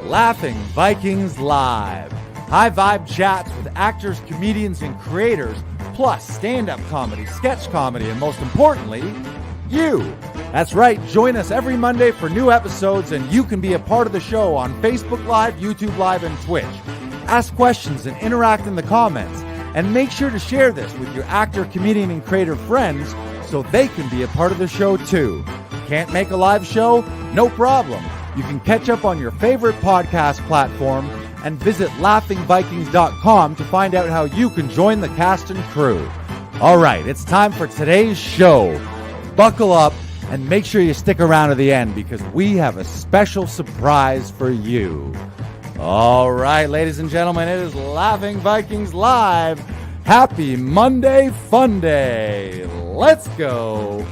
Laughing Vikings Live. High vibe chats with actors, comedians, and creators, plus stand-up comedy, sketch comedy, and most importantly, you. That's right, join us every Monday for new episodes, and you can be a part of the show on Facebook Live, YouTube Live, and Twitch. Ask questions and interact in the comments, and make sure to share this with your actor, comedian, and creator friends so they can be a part of the show too. Can't make a live show? No problem. You can catch up on your favorite podcast platform and visit laughingvikings.com to find out how you can join the cast and crew. All right, it's time for today's show. Buckle up and make sure you stick around to the end because we have a special surprise for you. All right, ladies and gentlemen, it is Laughing Vikings Live. Happy Monday Fun Day. Let's go.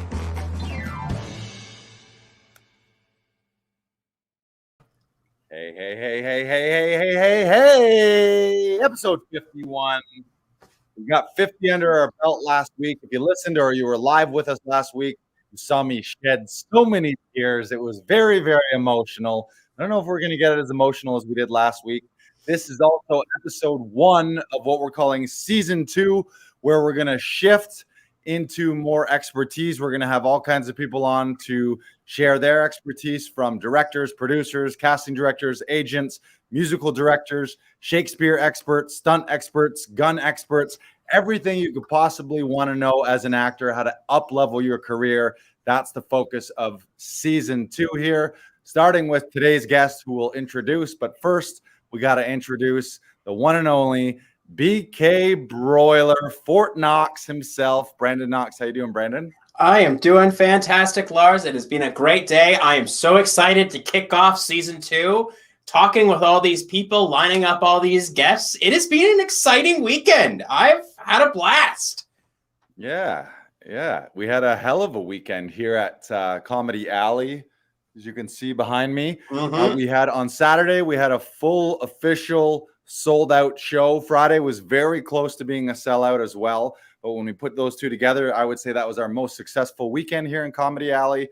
Hey. Episode 51. We got 50 under our belt last week. If you listened or you were live with us last week, you saw me shed so many tears. It was very, very emotional. I don't know if we're going to get it as emotional as we did last week. This is also episode 1 of what we're calling season 2, where we're going to shift into more expertise. We're going to have all kinds of people on to share their expertise, from directors, producers, casting directors, agents, musical directors, Shakespeare experts, stunt experts, gun experts, everything you could possibly want to know as an actor, how to up-level your career. That's the focus of season 2 here, starting with today's guest who we'll introduce. But first, we got to introduce the one and only BK Broiler, Fort Knox himself, Brandon Knox. How you doing, Brandon? I am doing fantastic, Lars. It has been a great day. I am so excited to kick off season 2, talking with all these people, lining up all these guests. It has been an exciting weekend. I've had a blast. Yeah. We had a hell of a weekend here at Comedy Alley, as you can see behind me. We had on Saturday, we had a full official sold out show. Friday was very close to being a sellout as well. But when we put those two together, I would say that was our most successful weekend here in Comedy Alley.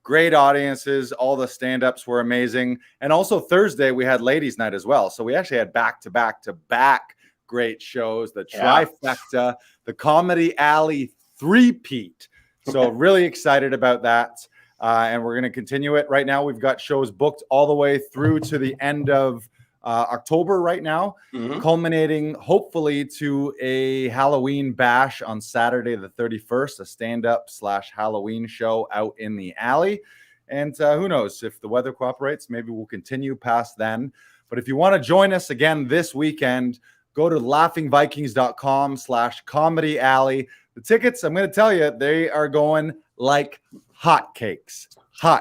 Great audiences. All the stand-ups were amazing. And also Thursday, we had ladies' night as well. So we actually had back-to-back great shows. The trifecta, the Comedy Alley three-peat. So really excited about that. And we're going to continue it. Right now, we've got shows booked all the way through to the end of October right now, culminating hopefully to a Halloween bash on Saturday the 31st, a stand-up / Halloween show out in the alley. And who knows, if the weather cooperates, maybe we'll continue past then. But if you want to join us again this weekend, go to laughingvikings.com / comedy alley. The tickets, I'm going to tell you, they are going like hotcakes. I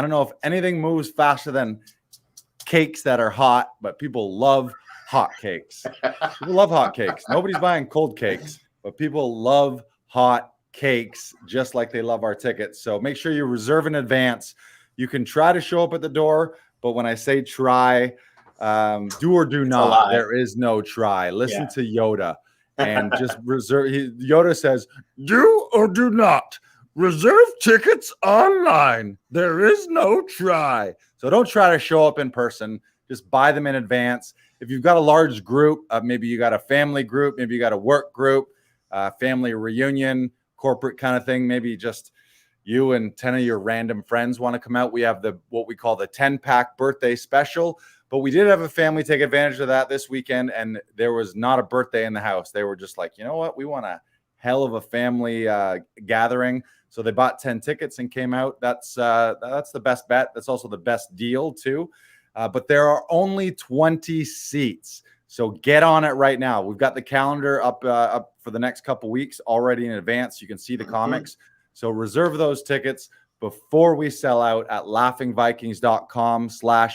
don't know if anything moves faster than cakes that are hot, but people love hot cakes. People love hot cakes. Nobody's buying cold cakes, but people love hot cakes just like they love our tickets. So make sure you reserve in advance. You can try to show up at the door, but when I say try, do or do not. There is no try. Listen to Yoda and just reserve. Yoda says, do or do not. Reserve tickets online. There is no try. So don't try to show up in person. Just buy them in advance. If you've got a large group, maybe you got a family group, maybe you got a work group, family reunion, corporate kind of thing, maybe just you and 10 of your random friends want to come out. We have what we call the 10-pack birthday special. But we did have a family take advantage of that this weekend, and there was not a birthday in the house. They were just like, you know what? We want a hell of a family gathering. So they bought 10 tickets and came out. That's the best bet. That's also the best deal too. But there are only 20 seats. So get on it right now. We've got the calendar up for the next couple weeks already in advance. You can see the comics. So reserve those tickets before we sell out at laughingvikings.com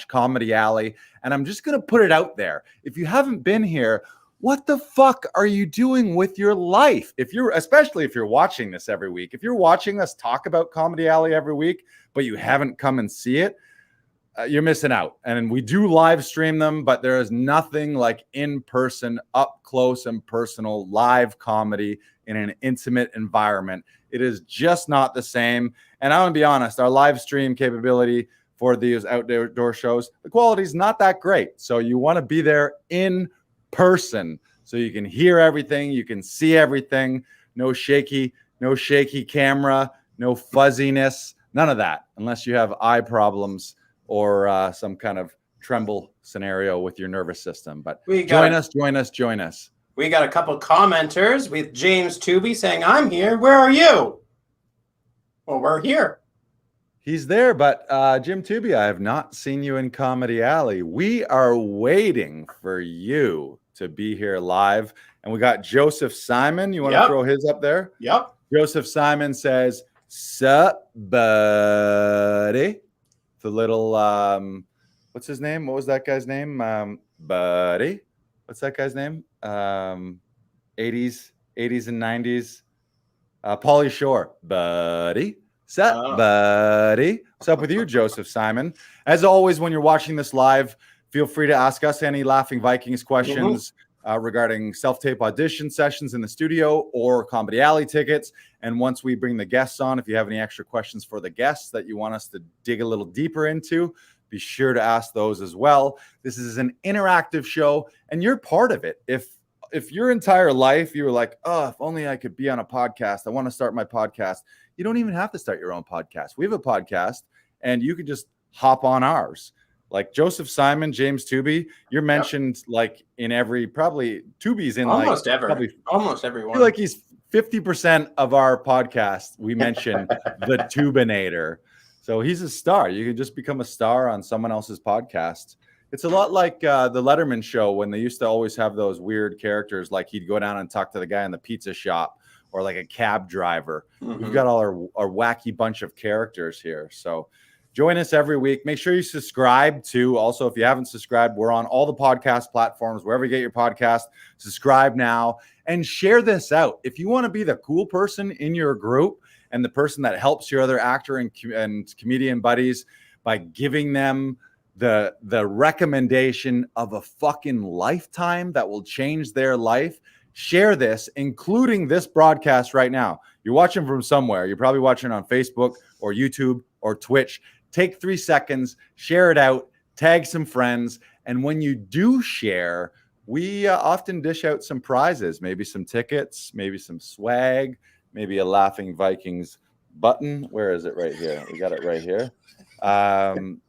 / comedy alley. And I'm just going to put it out there. If you haven't been here, what the fuck are you doing with your life? Especially if you're watching this every week, if you're watching us talk about Comedy Alley every week, but you haven't come and see it, you're missing out. And we do live stream them, but there is nothing like in-person, up close and personal live comedy in an intimate environment. It is just not the same. And I'm going to be honest, our live stream capability for these outdoor shows. The quality is not that great. So you want to be there in person so you can hear everything, you can see everything. No shaky camera, no fuzziness, none of that, unless you have eye problems or some kind of tremble scenario with your nervous system. But join us. We got a couple commenters with James Tooby saying, I'm here. Where are you? Well, we're here. He's there, but Jim Tooby, I have not seen you in Comedy Alley. We are waiting for you to be here live. And we got Joseph Simon. You want to throw his up there? Yep. Joseph Simon says, sup, buddy. The little, what's his name? What was that guy's name? Buddy. What's that guy's name? 80s and 90s. Pauly Shore. Buddy. Sup, buddy. What's up with you, Joseph Simon? As always, when you're watching this live, feel free to ask us any Laughing Vikings questions regarding self-tape audition sessions in the studio or Comedy Alley tickets. And once we bring the guests on, if you have any extra questions for the guests that you want us to dig a little deeper into, be sure to ask those as well. This is an interactive show, and you're part of it. If your entire life you were like, oh, if only I could be on a podcast, I want to start my podcast. You don't even have to start your own podcast. We have a podcast, and you can just hop on ours. Like Joseph Simon, James Tooby, you're mentioned like in every, probably Tooby's in almost like almost everyone. I feel like he's 50% of our podcast. We mention the Tubinator. So he's a star. You can just become a star on someone else's podcast. It's a lot like the Letterman show when they used to always have those weird characters. Like he'd go down and talk to the guy in the pizza shop or like a cab driver. We've got all our wacky bunch of characters here. So join us every week. Make sure you subscribe too. Also, if you haven't subscribed, we're on all the podcast platforms, wherever you get your podcast. Subscribe now and share this out. If you want to be the cool person in your group and the person that helps your other actor and comedian buddies by giving them the recommendation of a fucking lifetime that will change their life, share this, including this broadcast right now. You're watching from somewhere. You're probably watching on Facebook or YouTube or Twitch. Take 3 seconds, share it out, tag some friends. And when you do share, we often dish out some prizes, maybe some tickets, maybe some swag, maybe a Laughing Vikings button. Where is it? Right here. We got it right here.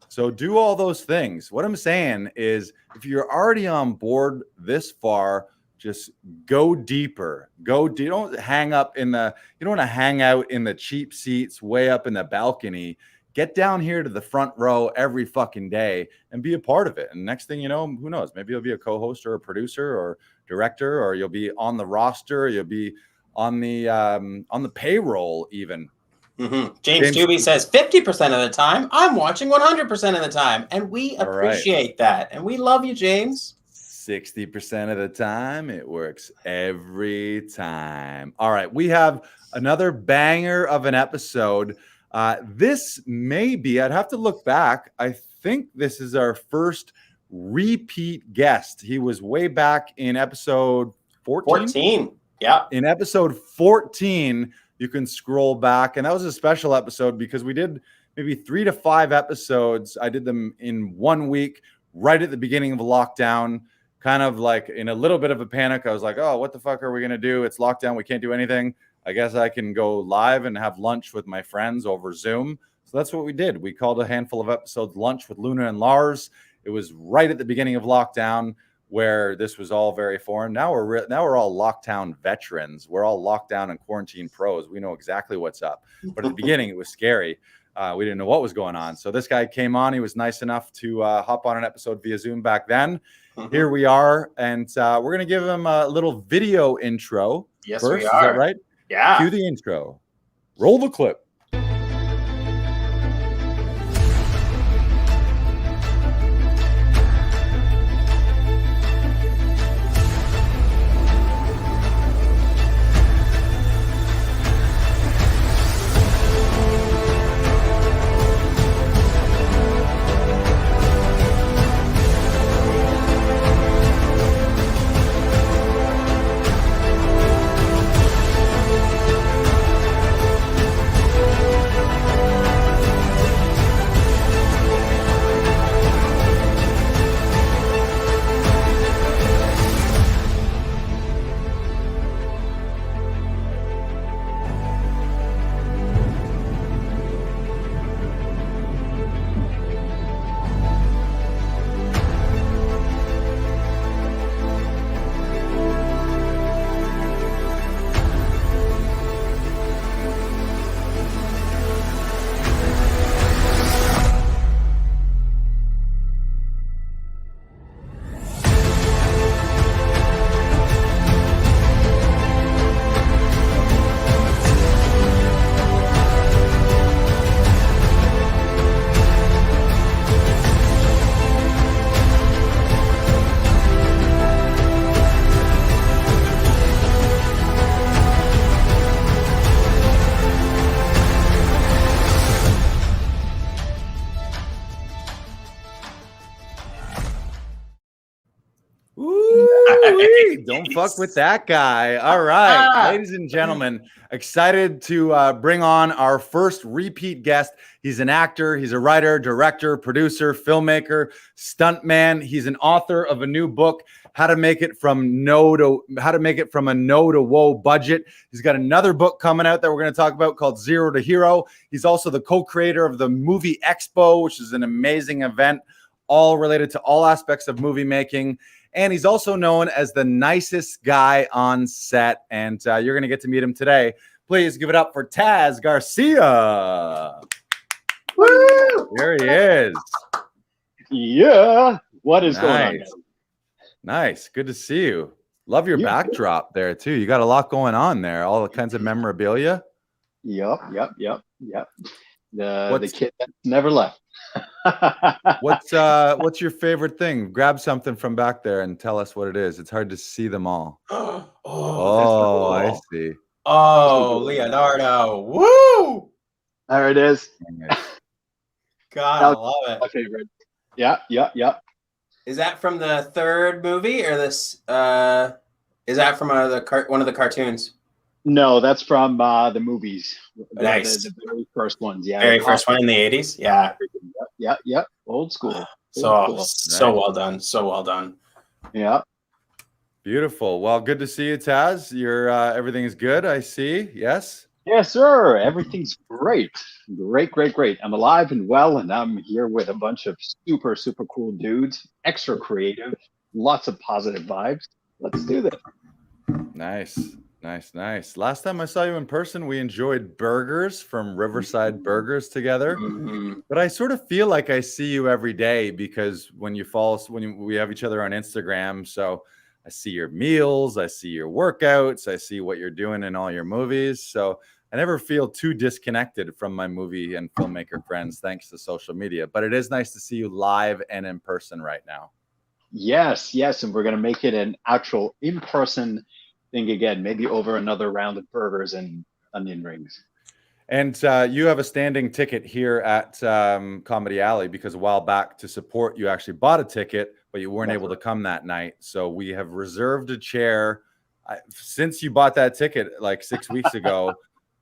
So do all those things. What I'm saying is if you're already on board this far, just go deeper. You don't hang up you don't want to hang out in the cheap seats way up in the balcony. Get down here to the front row every fucking day and be a part of it. And next thing you know, who knows? Maybe you'll be a co-host or a producer or director, or you'll be on the roster. You'll be on the payroll even. James Tooby says 50% of the time I'm watching 100% of the time, and we appreciate that, and we love you, James. 60% of the time it works every time. All right, we have another banger of an episode. This may be, I'd have to look back, I think this is our first repeat guest. He was way back in episode 14. Yeah, in episode 14, you can scroll back, and that was a special episode because we did maybe 3 to 5 episodes. I did them in 1 week right at the beginning of lockdown, kind of like in a little bit of a panic. I was like, oh, what the fuck are we going to do? It's lockdown. We can't do anything. I guess I can go live and have lunch with my friends over Zoom. So that's what we did. We called a handful of episodes Lunch with Luna and Lars. It was right at the beginning of lockdown where this was all very foreign. Now we're all lockdown veterans. We're all lockdown and quarantine pros. We know exactly what's up. But at the beginning, it was scary. We didn't know what was going on. So this guy came on. He was nice enough to hop on an episode via Zoom back then. Here we are. And we're going to give him a little video intro. Yes, first. we are. Is that right? Yeah. Cue the intro. Roll the clip. Ooh, don't Nice. fuck with that guy. All right, ladies and gentlemen, excited to bring on our first repeat guest. He's an actor, he's a writer, director, producer, filmmaker, stuntman. He's an author of a new book, How to Make It from a No to Whoa budget. He's got another book coming out that we're going to talk about called Zero to Hero. He's also the co-creator of the Movie Expo, which is an amazing event, all related to all aspects of movie making. And he's also known as the nicest guy on set. And you're going to get to meet him today. Please give it up for Taz Garcia. Woo! There he is. Yeah. What is going on? Nice. Good to see you. Love your backdrop there, too. You got a lot going on there. All the kinds of memorabilia. Yep. The kid that never left. What's your favorite thing? Grab something from back there and tell us what it is. It's hard to see them all. Oh, I see. Oh, Leonardo. Woo! There it is. God, I love it. My favorite. Yeah. Is that from the third movie or this? Is that from one of the cartoons? No, that's from the movies. Nice. The very first ones. Yeah. Very first one in the 80s. Yeah. Yep. Old school. So well done. So well done. Yeah. Beautiful. Well, good to see you, Taz. Everything is good, I see. Yes? Yes, sir. Everything's great. Great. I'm alive and well, and I'm here with a bunch of super, super cool dudes, extra creative, lots of positive vibes. Let's do this. Nice. Last time I saw you in person, we enjoyed burgers from Riverside Burgers together. Mm-hmm. But I sort of feel like I see you every day because we have each other on Instagram. So I see your meals, I see your workouts, I see what you're doing in all your movies. So I never feel too disconnected from my movie and filmmaker friends, thanks to social media. But it is nice to see you live and in person right now. Yes. And we're going to make it an actual in-person thing again, maybe over another round of burgers and onion rings. And you have a standing ticket here at Comedy Alley because a while back to support, you actually bought a ticket, but you weren't able to come that night. So we have reserved a chair. Since you bought that ticket like 6 weeks ago,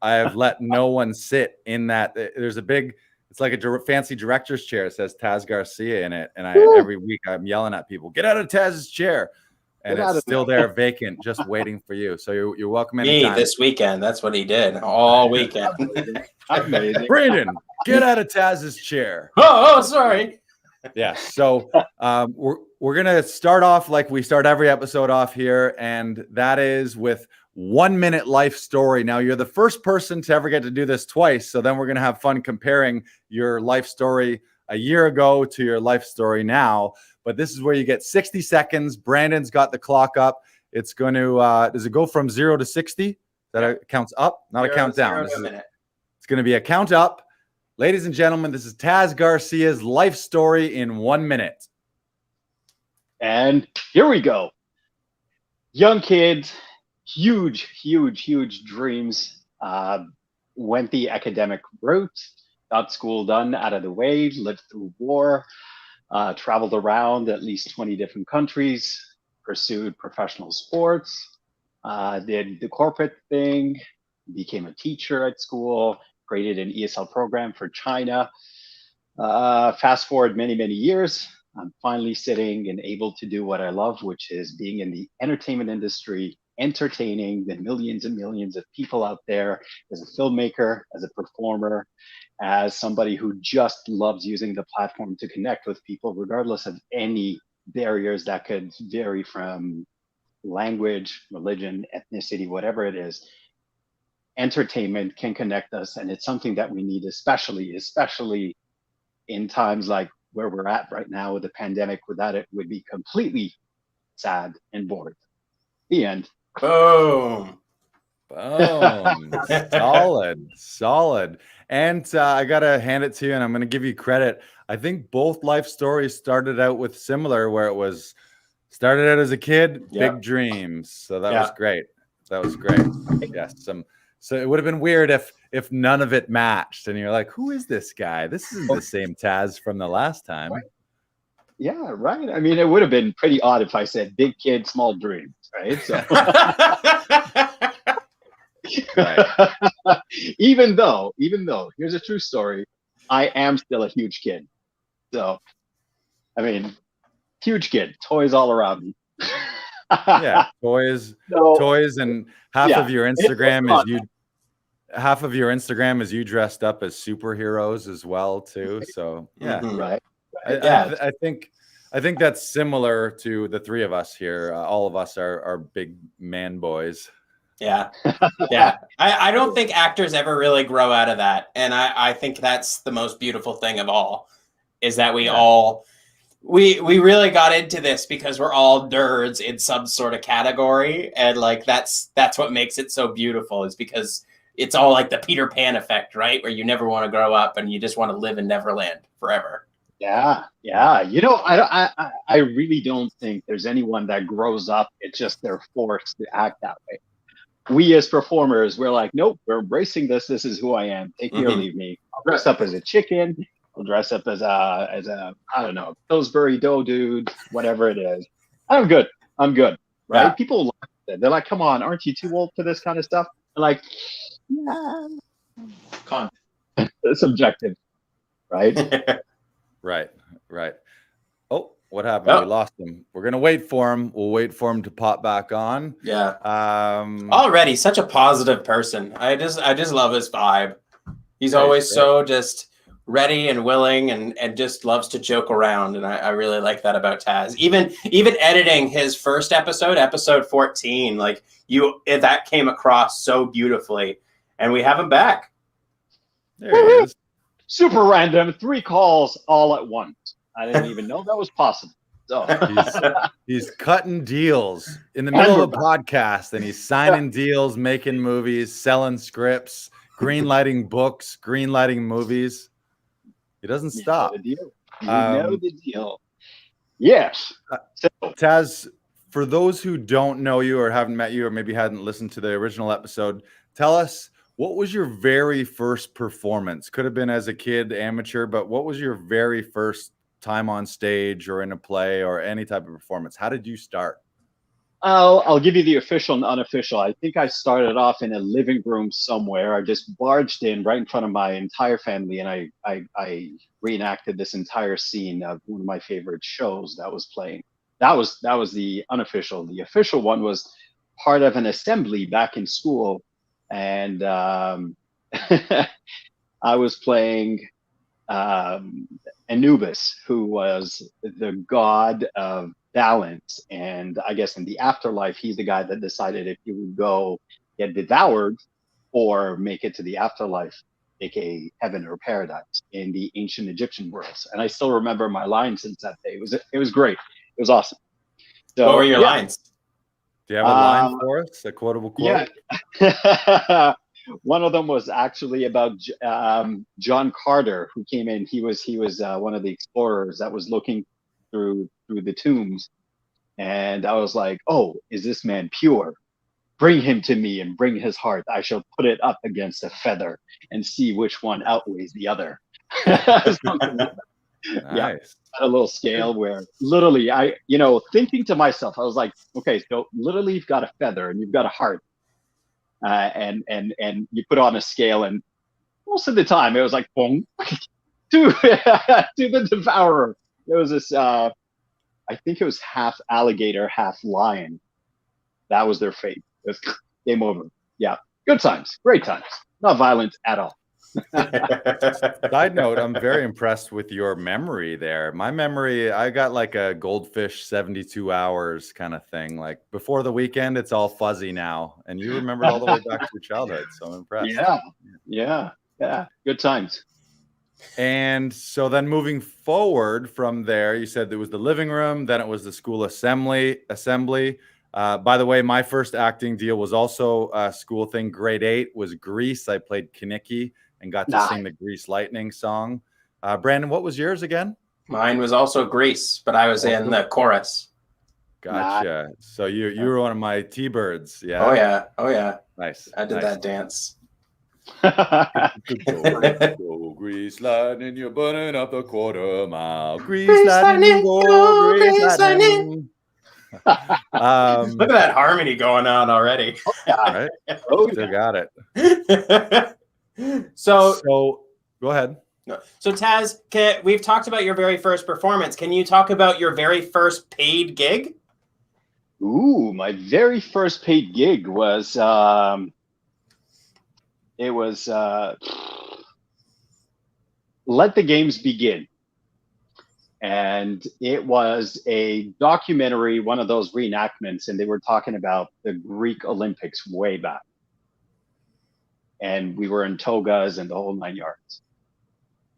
I have let no one sit in that. There's it's like a fancy director's chair. It says Taz Garcia in it. And every week I'm yelling at people, get out of Taz's chair. And it's still there vacant, just waiting for you. So you're welcome anytime. This weekend. That's what he did all weekend. Amazing. Brandon, get out of Taz's chair. Oh, sorry. Yeah. So we're gonna start off like we start every episode off here, and that is with 1 minute life story. Now you're the first person to ever get to do this twice. So then we're gonna have fun comparing your life story a year ago to your life story now. But this is where you get 60 seconds. Brandon's got the clock up. It's going to, does it go from 0 to 60? That counts up, not a countdown. It's going to be a count up. Ladies and gentlemen, this is Taz Garcia's life story in 1 minute. And here we go. Young kid, huge dreams. Went the academic route, got school done, out of the way, lived through war. Traveled around at least 20 different countries, pursued professional sports, did the corporate thing, became a teacher at school, created an ESL program for China. Fast forward many years, I'm finally sitting and able to do what I love, which is being in the entertainment industry, entertaining the millions and millions of people out there as a filmmaker, as a performer, as somebody who just loves using the platform to connect with people, regardless of any barriers that could vary from language, religion, ethnicity, whatever it is. Entertainment can connect us, and it's something that we need, especially in times like where we're at right now with the pandemic. Without it, would be completely sad and bored. The end. Boom. Solid. And I gotta hand it to you, and I'm gonna give you credit. I think both life stories started out with similar, where it was started out as a kid, big dreams. So that was great. Yes. So it would have been weird if none of it matched, and you're like, who is this guy? This isn't the same Taz from the last time. Yeah, right. I mean, it would have been pretty odd if I said big kid, small dreams, right? So Right. even though, here's a true story, I am still a huge kid. So, I mean, huge kid, toys all around me. Yeah, toys, So, and half yeah, of your it's Instagram is fun. you. Half of your Instagram is you dressed up as superheroes as well too. So yeah, Mhm. Right. I, I, Yeah. th- I think I think that's similar to the three of us here. All of us are big man boys. Yeah. Yeah. I don't think actors ever really grow out of that. And I think that's the most beautiful thing of all, is that we Yeah. all we really got into this because we're all nerds in some sort of category. And like that's what makes it so beautiful, is because it's all like the Peter Pan effect, right? Where you never want to grow up and you just want to live in Neverland forever. Yeah, yeah. I really don't think there's anyone that grows up. It's just they're forced to act that way. We as performers, we're like, nope, we're embracing this. This is who I am. Take me or leave me. I'll dress up as a chicken. I'll dress up as a I don't know, Pillsbury Dough dude, whatever it is. I'm good. I'm good. Right? Yeah. People like that. They're like, come on, aren't you too old for this kind of stuff? I'm like, yeah, it's subjective, right? Right. Oh, what happened? We lost him. We're gonna wait for him. We'll wait for him to pop back on. Yeah. Already such a positive person. I just love his vibe. He's always so just ready and willing and just loves to joke around. And I really like that about Taz. Even editing his first episode 14, like that came across so beautifully. And we have him back. There he is. Super random, 3 calls all at once. I didn't even know that was possible. So he's cutting deals in the middle of a podcast, and he's signing deals, making movies, selling scripts, green-lighting books, green-lighting movies. He doesn't stop. You know the deal. Yes. So, Taz, for those who don't know you or haven't met you or maybe hadn't listened to the original episode, tell us, what was your very first performance? Could have been as a kid, amateur, but what was your very first time on stage or in a play or any type of performance? How did you start? I'll give you the official and unofficial. I think I started off in a living room somewhere. I just barged in right in front of my entire family, and I reenacted this entire scene of one of my favorite shows that was playing. That was the unofficial. The official one was part of an assembly back in school, and I was playing Anubis, who was the god of balance. And I guess in the afterlife, he's the guy that decided if he would go get devoured or make it to the afterlife, aka heaven or paradise in the ancient Egyptian worlds. And I still remember my lines since that day. It was great. It was awesome. So, what were your lines? Do you have a line for us? A quotable quote? Yeah. One of them was actually about John Carter, who came in. He was one of the explorers that was looking through the tombs, and I was like, "Oh, is this man pure? Bring him to me, and bring his heart. I shall put it up against a feather, and see which one outweighs the other." Yeah, Nice. at a little scale where literally thinking to myself, I was like, okay, so literally you've got a feather and you've got a heart. And you put on a scale, and most of the time it was like boom to the devourer. There was this I think it was half alligator, half lion. That was their fate. It was game over. Yeah, good times, great times, not violent at all. Side note, I'm very impressed with your memory there. My memory, I got like a goldfish 72 hours kind of thing. Like before the weekend, it's all fuzzy now. And you remembered all the way back to your childhood. So I'm impressed. Yeah. Good times. And so then moving forward from there, you said there was the living room, then it was the school assembly. By the way, my first acting deal was also a school thing. Grade 8 was Grease. I played Kinnicky and got to sing the Grease Lightning song. Brandon, what was yours again? Mine was also Grease, but I was in the chorus. Gotcha. So you were one of my T-birds. Yeah. Oh yeah. Nice. I did that dance. Go, grease lightning, you're burning up the quarter mile. Grease Grease lightning, lightning, go, grease grease lightning. Look at that harmony going on already. Right? Oh, Still yeah. got it. So Go ahead. So Taz, we've talked about your very first performance. Can you talk about your very first paid gig? Ooh, my very first paid gig was Let the Games Begin. And it was a documentary, one of those reenactments, and they were talking about the Greek Olympics way back. And we were in togas and the whole 9 yards.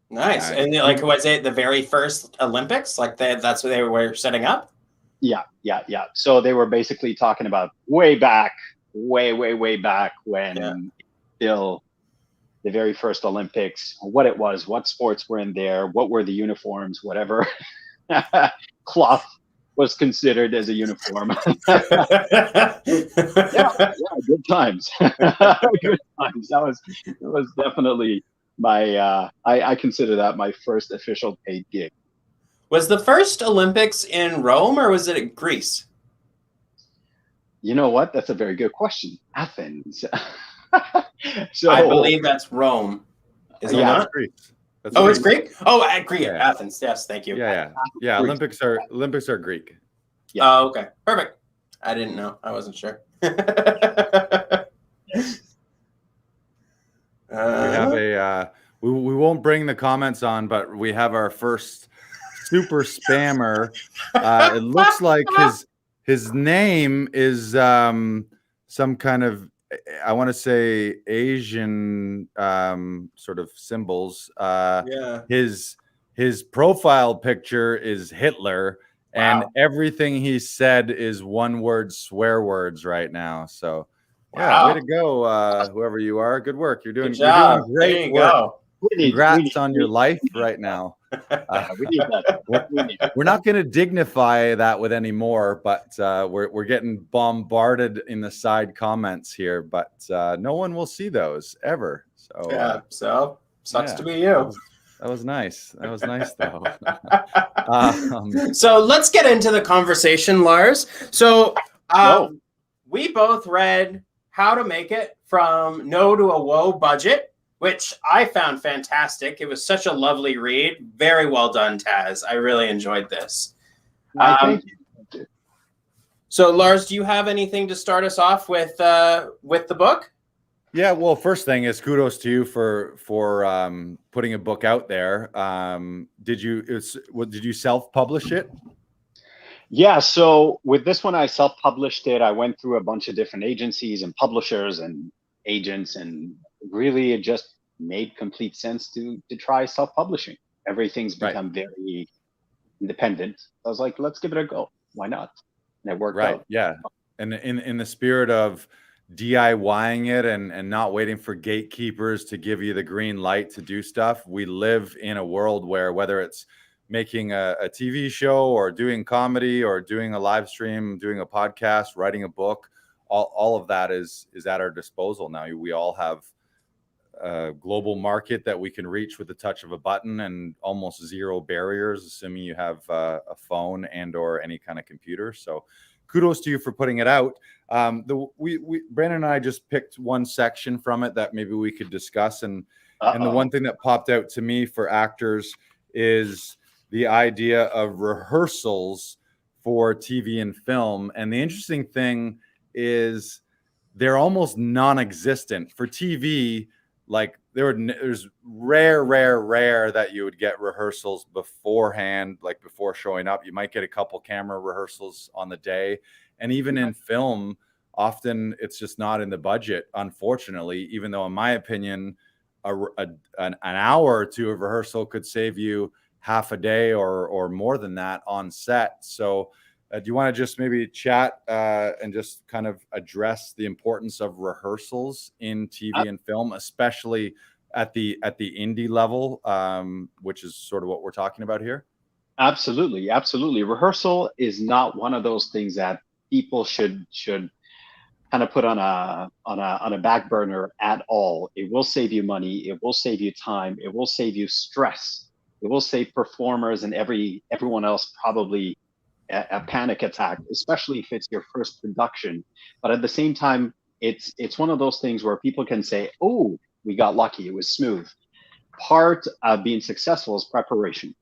Nice. And like, was it the very first Olympics? Like that's what they were setting up? Yeah. So they were basically talking about way back, way back when still the very first Olympics, what it was, what sports were in there, what were the uniforms, whatever cloth was considered as a uniform. yeah, good times. Good times. It was definitely my I consider that my first official paid gig. Was the first Olympics in Rome or was it in Greece? You know what? That's a very good question. Athens. So I believe that's Rome. Is it not? Greece. It's Greek? Oh, at Greek. Yeah. Athens. Yes, thank you. Yeah. Olympics are Greek. Yeah. Oh, okay. Perfect. I didn't know. I wasn't sure. We have we won't bring the comments on, but we have our first super spammer. It looks like his name is some kind of, I want to say, Asian sort of symbols. His profile picture is Hitler, and everything he said is one-word swear words right now. So, way to go, whoever you are. Good work. You're doing great work. Congrats on your life right now. We need that. We're not going to dignify that with any more, but we're getting bombarded in the side comments here, but no one will see those ever. So so sucks to be you. That was nice. That was nice, though. So let's get into the conversation, Lars. So we both read How to Make It from No to a Woe Budget, which I found fantastic. It was such a lovely read. Very well done, Taz. I really enjoyed this. Thank you. So, Lars, do you have anything to start us off with the book? Yeah, well, first thing is kudos to you for putting a book out there. Did you self-publish it? Yeah, so with this one, I self-published it. I went through a bunch of different agencies and publishers and agents, and really it just made complete sense to try self-publishing. Everything's become very independent. I was like, let's give it a go. Why not? And it worked out. Yeah. And in the spirit of DIYing it and not waiting for gatekeepers to give you the green light to do stuff, we live in a world where whether it's making a TV show or doing comedy or doing a live stream, doing a podcast, writing a book, all of that is at our disposal now. We all have a global market that we can reach with the touch of a button and almost zero barriers, assuming you have a phone and or any kind of computer. So kudos to you for putting it out. Brandon and I just picked one section from it that maybe we could discuss. And the one thing that popped out to me for actors is the idea of rehearsals for TV and film. And the interesting thing is they're almost non-existent for TV. Like there's rare that you would get rehearsals beforehand, like before showing up. You might get a couple camera rehearsals on the day. And even in film, often it's just not in the budget, unfortunately, even though in my opinion, an hour or two of rehearsal could save you half a day or more than that on set. So do you want to just maybe chat and just kind of address the importance of rehearsals in TV and film, especially at the indie level, which is sort of what we're talking about here? Absolutely. Rehearsal is not one of those things that people should kind of put on a back burner at all. It will save you money. It will save you time. It will save you stress. It will save performers and everyone else probably a panic attack, especially if it's your first production. But at the same time, it's one of those things where people can say, "Oh, we got lucky. It was smooth." Part of being successful is preparation,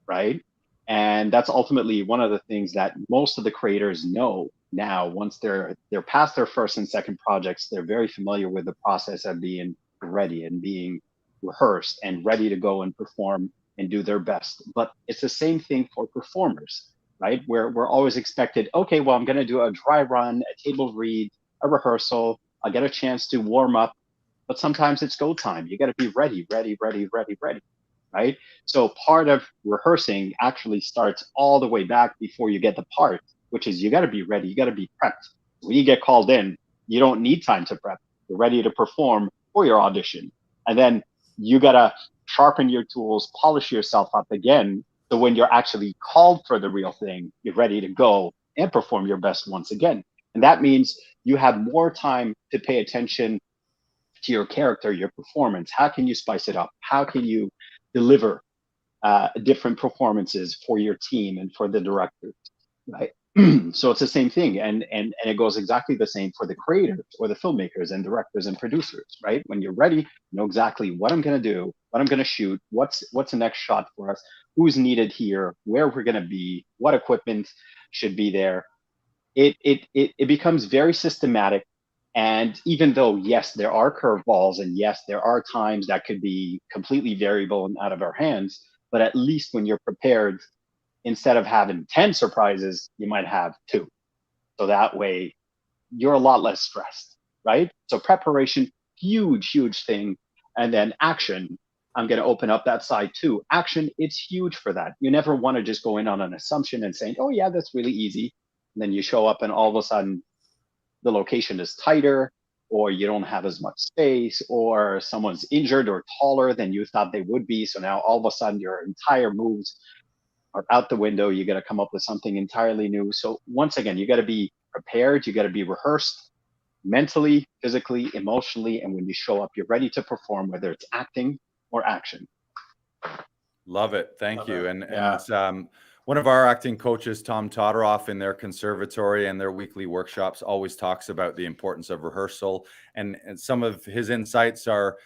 right? And that's ultimately one of the things that most of the creators know now. Once they're past their first and second projects, they're very familiar with the process of being ready and being rehearsed and ready to go and perform and do their best. But it's the same thing for performers, right? Where we're always expected, okay, well, I'm going to do a dry run, a table read, a rehearsal. I'll get a chance to warm up, but sometimes it's go time. You got to be ready, right? So part of rehearsing actually starts all the way back before you get the part, which is you got to be ready. You got to be prepped. When you get called in, you don't need time to prep. You're ready to perform for your audition. And then you got to sharpen your tools, polish yourself up again. So when you're actually called for the real thing, you're ready to go and perform your best once again. And that means you have more time to pay attention to your character, your performance. How can you spice it up? How can you deliver different performances for your team and for the directors, right? So it's the same thing, and it goes exactly the same for the creators or the filmmakers and directors and producers, right? When you're ready, you know exactly what I'm going to do, what I'm going to shoot, what's the next shot for us, who's needed here, where we're going to be, what equipment should be there. It becomes very systematic. And even though, yes, there are curveballs, and yes, there are times that could be completely variable and out of our hands, but at least when you're prepared, instead of having 10 surprises, you might have 2. So that way you're a lot less stressed, right? So preparation, huge thing. And then action, I'm going to open up that side too. Action, it's huge for that. You never want to just go in on an assumption and saying, oh yeah, that's really easy. And then you show up and all of a sudden the location is tighter, or you don't have as much space, or someone's injured or taller than you thought they would be. So now all of a sudden your entire moves are out the window. You got to come up with something entirely new. So once again, you got to be prepared. You got to be rehearsed mentally, physically, emotionally. And when you show up, you're ready to perform, whether it's acting or action. Love it. Thank you. And one of our acting coaches, Tom Todoroff, in their conservatory and their weekly workshops always talks about the importance of rehearsal. And some of his insights are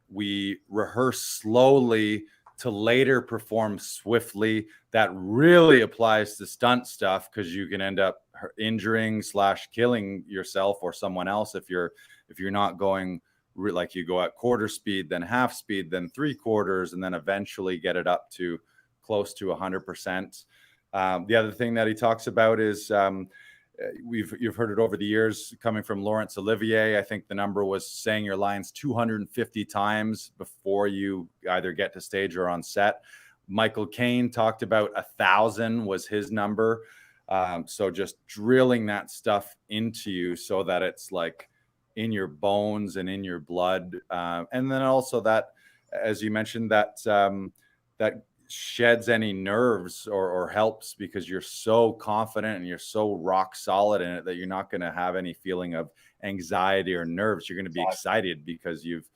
we rehearse slowly to later perform swiftly. That really applies to stunt stuff, because you can end up injuring / killing yourself or someone else if you're not going like you go at quarter speed, then half speed, then 3/4, and then eventually get it up to close to 100%. The other thing that he talks about is you've heard it over the years coming from Laurence Olivier. I think the number was saying your lines 250 times before you either get to stage or on set. Michael Caine talked about 1,000 was his number. So just drilling that stuff into you so that it's like in your bones and in your blood. And then also that, as you mentioned, that sheds any nerves or helps, because you're so confident and you're so rock solid in it that you're not going to have any feeling of anxiety or nerves. You're going to be excited because you've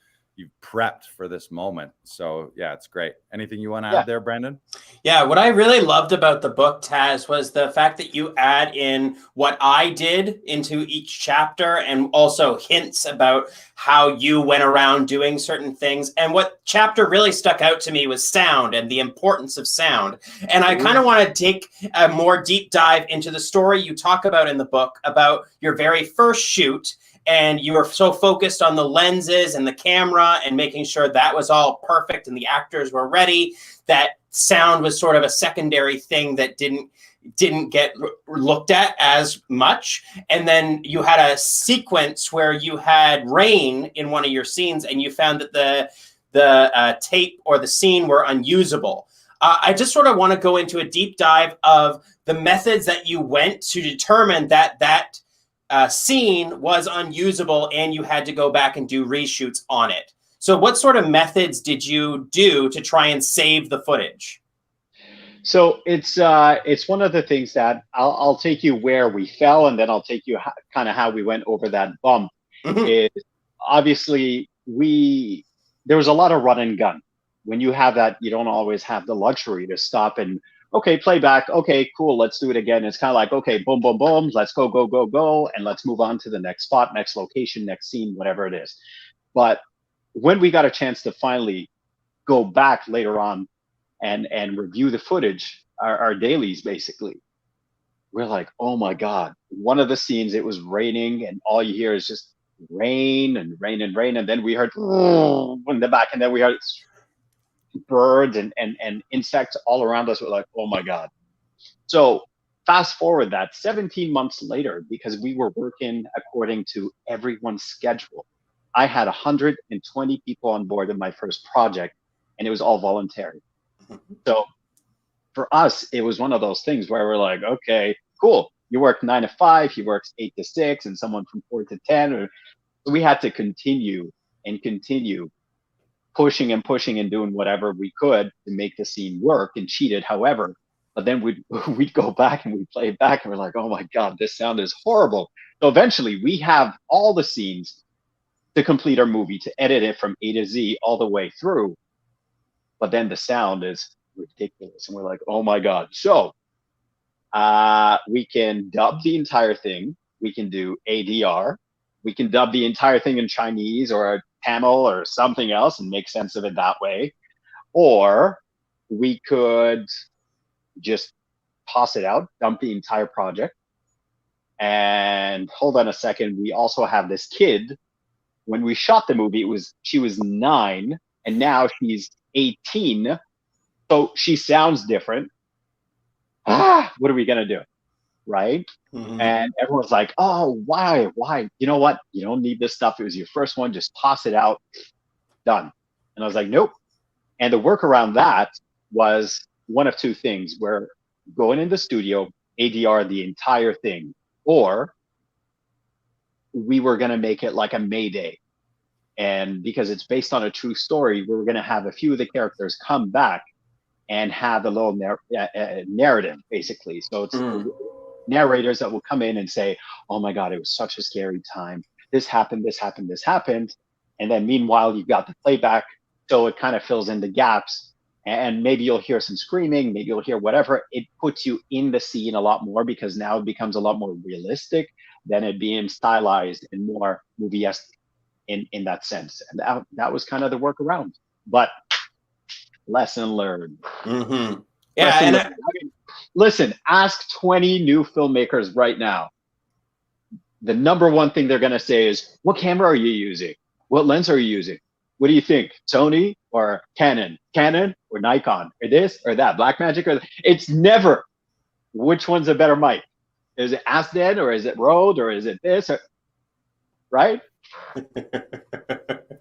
prepped for this moment. So yeah, it's great. Anything you want to add there, Brandon? Yeah, what I really loved about the book, Taz, was the fact that you add in what I did into each chapter, and also hints about how you went around doing certain things. And what chapter really stuck out to me was sound and the importance of sound. And I kind of want to take a more deep dive into the story you talk about in the book about your very first shoot. And you were so focused on the lenses and the camera and making sure that was all perfect and the actors were ready, that sound was sort of a secondary thing that didn't get looked at as much. And then you had a sequence where you had rain in one of your scenes, and you found that the tape or the scene were unusable. I just sort of want to go into a deep dive of the methods that you went to determine that scene was unusable and you had to go back and do reshoots on it. So what sort of methods did you do to try and save the footage? So it's one of the things that I'll take you where we fell, and then I'll take you kind of how we went over that bump. Mhm. Is obviously there was a lot of run and gun. When you have that, you don't always have the luxury to stop and okay, playback. Okay, cool, let's do it again. It's kind of like okay, boom, boom, boom, let's go, go, go, go, and let's move on to the next spot, next location, next scene, whatever it is. But when we got a chance to finally go back later on and review the footage, our dailies basically, we're like, oh my god! One of the scenes, it was raining, and all you hear is just rain and rain and rain, and then we heard in the back, and then we heard birds and insects all around us. We're like, oh my god! So fast forward that 17 months later, because we were working according to everyone's schedule. I had 120 people on board in my first project, and it was all voluntary. So for us, it was one of those things where we're like, okay, cool. You work 9 to 5, he works 8 to 6, and someone from 4 to 10. So we had to continue and continue pushing and pushing and doing whatever we could to make the scene work and cheat it, however. But then we'd go back and we'd play it back and we're like, oh my God, this sound is horrible. So eventually we have all the scenes to complete our movie, to edit it from A to Z all the way through. But then the sound is ridiculous. And we're like, oh my God. So we can dub the entire thing. We can do ADR. We can dub the entire thing in Chinese or Tamil or something else and make sense of it that way. Or we could just toss it out, dump the entire project. And hold on a second, we also have this kid. When we shot the movie, she was 9, and now she's 18. So she sounds different. What are we gonna do? Right? Mhm. And everyone's like, oh, why? You know what? You don't need this stuff. It was your first one. Just toss it out. Done. And I was like, nope. And the workaround that was one of two things. We're going in the studio, ADR the entire thing, or we were going to make it like a Mayday. And because it's based on a true story, we were going to have a few of the characters come back and have a little narrative, basically. So it's narrators that will come in and say, oh my God, it was such a scary time. This happened, this happened, this happened. And then meanwhile, you've got the playback. So it kind of fills in the gaps. And maybe you'll hear some screaming, maybe you'll hear whatever. It puts you in the scene a lot more because now it becomes a lot more realistic than it being stylized and more movie-esque in that sense. And that was kind of the workaround. But lesson learned. Mm-hmm. Yeah, Lesson and learned. I mean, listen, ask 20 new filmmakers right now. The number one thing they're going to say is, what camera are you using? What lens are you using? What do you think? Sony or Canon? Canon or Nikon? Or this or that? Blackmagic or it's never which one's a better mic. Is it Asden or is it Rode or is it this? Or, right?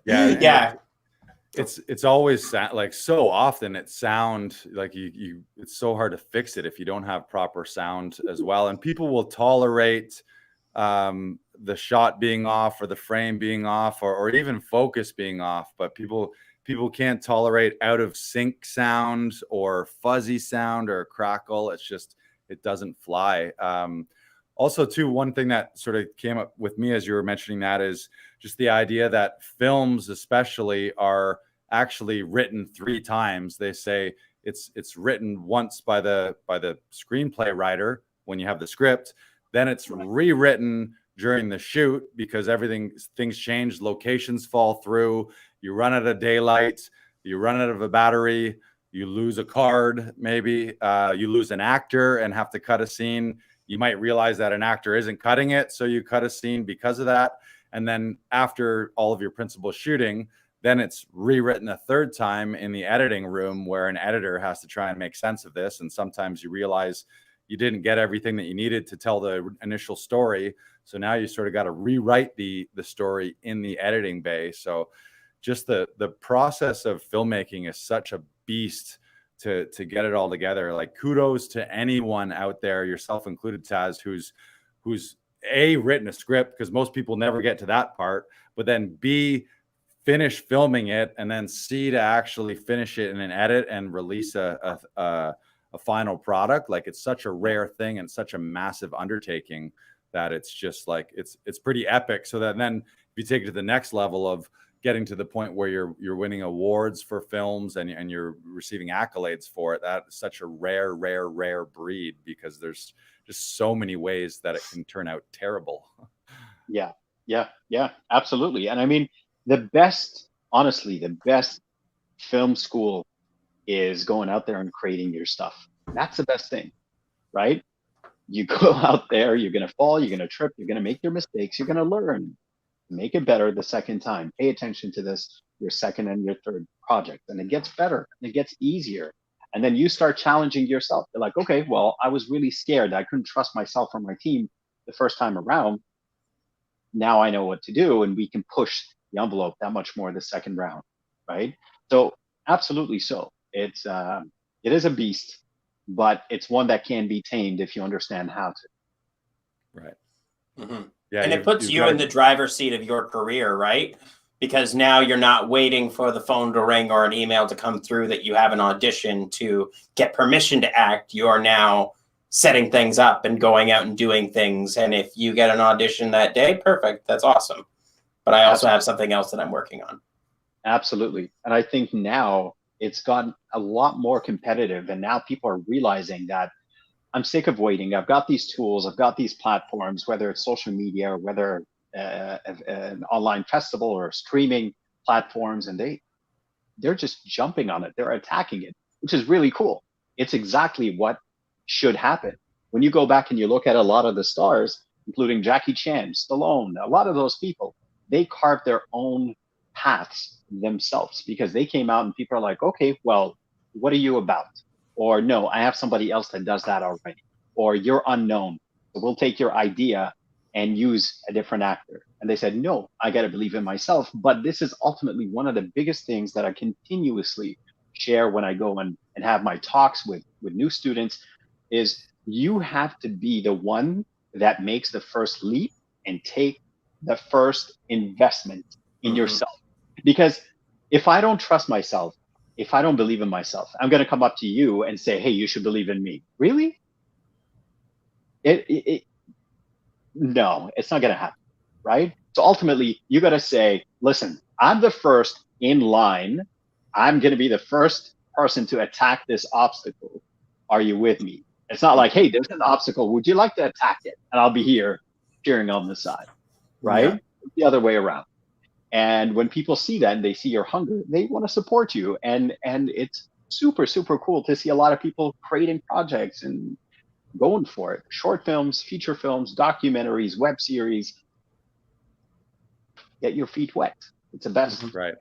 Yeah. It's always like so often it sound like you it's so hard to fix it if you don't have proper sound as well. And people will tolerate the shot being off or the frame being off or even focus being off, but people can't tolerate out of sync sound or fuzzy sound or crackle. It's just, it doesn't fly. Also too, one thing that sort of came up with me as you were mentioning that is just the idea that films especially are actually written 3 times. They say it's written once by the screenplay writer when you have the script, then it's rewritten during the shoot because things change, locations fall through, you run out of daylight, you run out of a battery, you lose a card, maybe you lose an actor and have to cut a scene. You might realize that an actor isn't cutting it, so you cut a scene because of that. And then after all of your principal shooting, then it's rewritten a 3rd time in the editing room where an editor has to try and make sense of this. And sometimes you realize you didn't get everything that you needed to tell the initial story. So now you sort of got to rewrite the story in the editing bay. So just the process of filmmaking is such a beast to get it all together. Like kudos to anyone out there, yourself included, Taz, who's A, written a script, because most people never get to that part, but then B, finish filming it, and then C, to actually finish it in an edit and release a a final product. Like, it's such a rare thing and such a massive undertaking that it's just like, it's pretty epic. So that then if you take it to the next level of getting to the point where you're winning awards for films and you're receiving accolades for it, that is such a rare breed, because there's just so many ways that it can turn out terrible. Yeah, absolutely. And I mean, honestly, the best film school is going out there and creating your stuff. That's the best thing, right? You go out there, you're going to fall, you're going to trip, you're going to make your mistakes, you're going to learn. Make it better the second time. Pay attention to this, your second and your third project. And it gets better, and it gets easier. And then you start challenging yourself. You're like, okay, well, I was really scared. I couldn't trust myself or my team the first time around. Now I know what to do, and we can push the envelope that much more the second round, right? So absolutely so. It is a beast, but it's one that can be tamed if you understand how to. Right. Mm-hmm. Yeah, and it puts you in the driver's seat of your career, right? Because now you're not waiting for the phone to ring or an email to come through that you have an audition to get permission to act. You are now setting things up and going out and doing things. And if you get an audition that day, perfect. That's awesome. But I also have something else that I'm working on. Absolutely. And I think now it's gotten a lot more competitive. And now people are realizing that I'm sick of waiting. I've got these tools. I've got these platforms, whether it's social media or whether an online festival or streaming platforms, and they're just jumping on it. They're attacking it, which is really cool. It's exactly what should happen. When you go back and you look at a lot of the stars, including Jackie Chan, Stallone, a lot of those people, they carved their own paths themselves because they came out and people are like, okay, well, what are you about? Or no, I have somebody else that does that already. Or you're unknown, so we'll take your idea and use a different actor. And they said, no, I got to believe in myself. But this is ultimately one of the biggest things that I continuously share when I go and have my talks with new students is you have to be the one that makes the first leap and take the first investment in yourself. Because if I don't trust myself, if I don't believe in myself, I'm going to come up to you and say, hey, you should believe in me. Really? No, it's not going to happen, right? So ultimately, you got to say, listen, I'm the first in line. I'm going to be the first person to attack this obstacle. Are you with me? It's not like, hey, there's an obstacle. Would you like to attack it? And I'll be here cheering on the side, right? Yeah. The other way around. And when people see that and they see your hunger, they want to support you. And it's super, super cool to see a lot of people creating projects and going for it. Short films, feature films, documentaries, web series. Get your feet wet. It's the best. Right.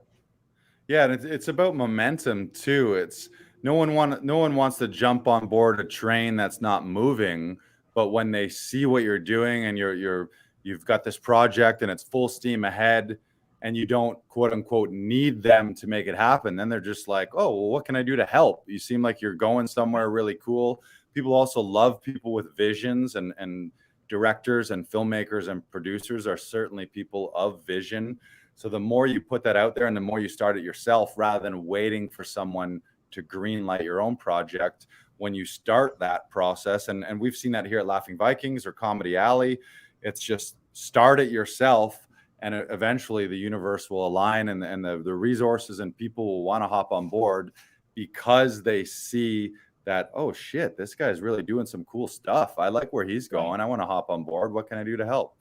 Yeah, and it's about momentum too. It's no one wants to jump on board a train that's not moving, but when they see what you're doing and you've got this project and it's full steam ahead, and you don't, quote unquote, need them to make it happen, then they're just like, oh, well, what can I do to help? You seem like you're going somewhere really cool. People also love people with visions, and directors and filmmakers and producers are certainly people of vision. So the more you put that out there and the more you start it yourself, rather than waiting for someone to greenlight your own project, when you start that process, and we've seen that here at Laughing Vikings or Comedy Alley, it's just start it yourself. And eventually the universe will align, and the resources and people will want to hop on board because they see that, oh shit, this guy's really doing some cool stuff. I like where he's going. I want to hop on board. What can I do to help?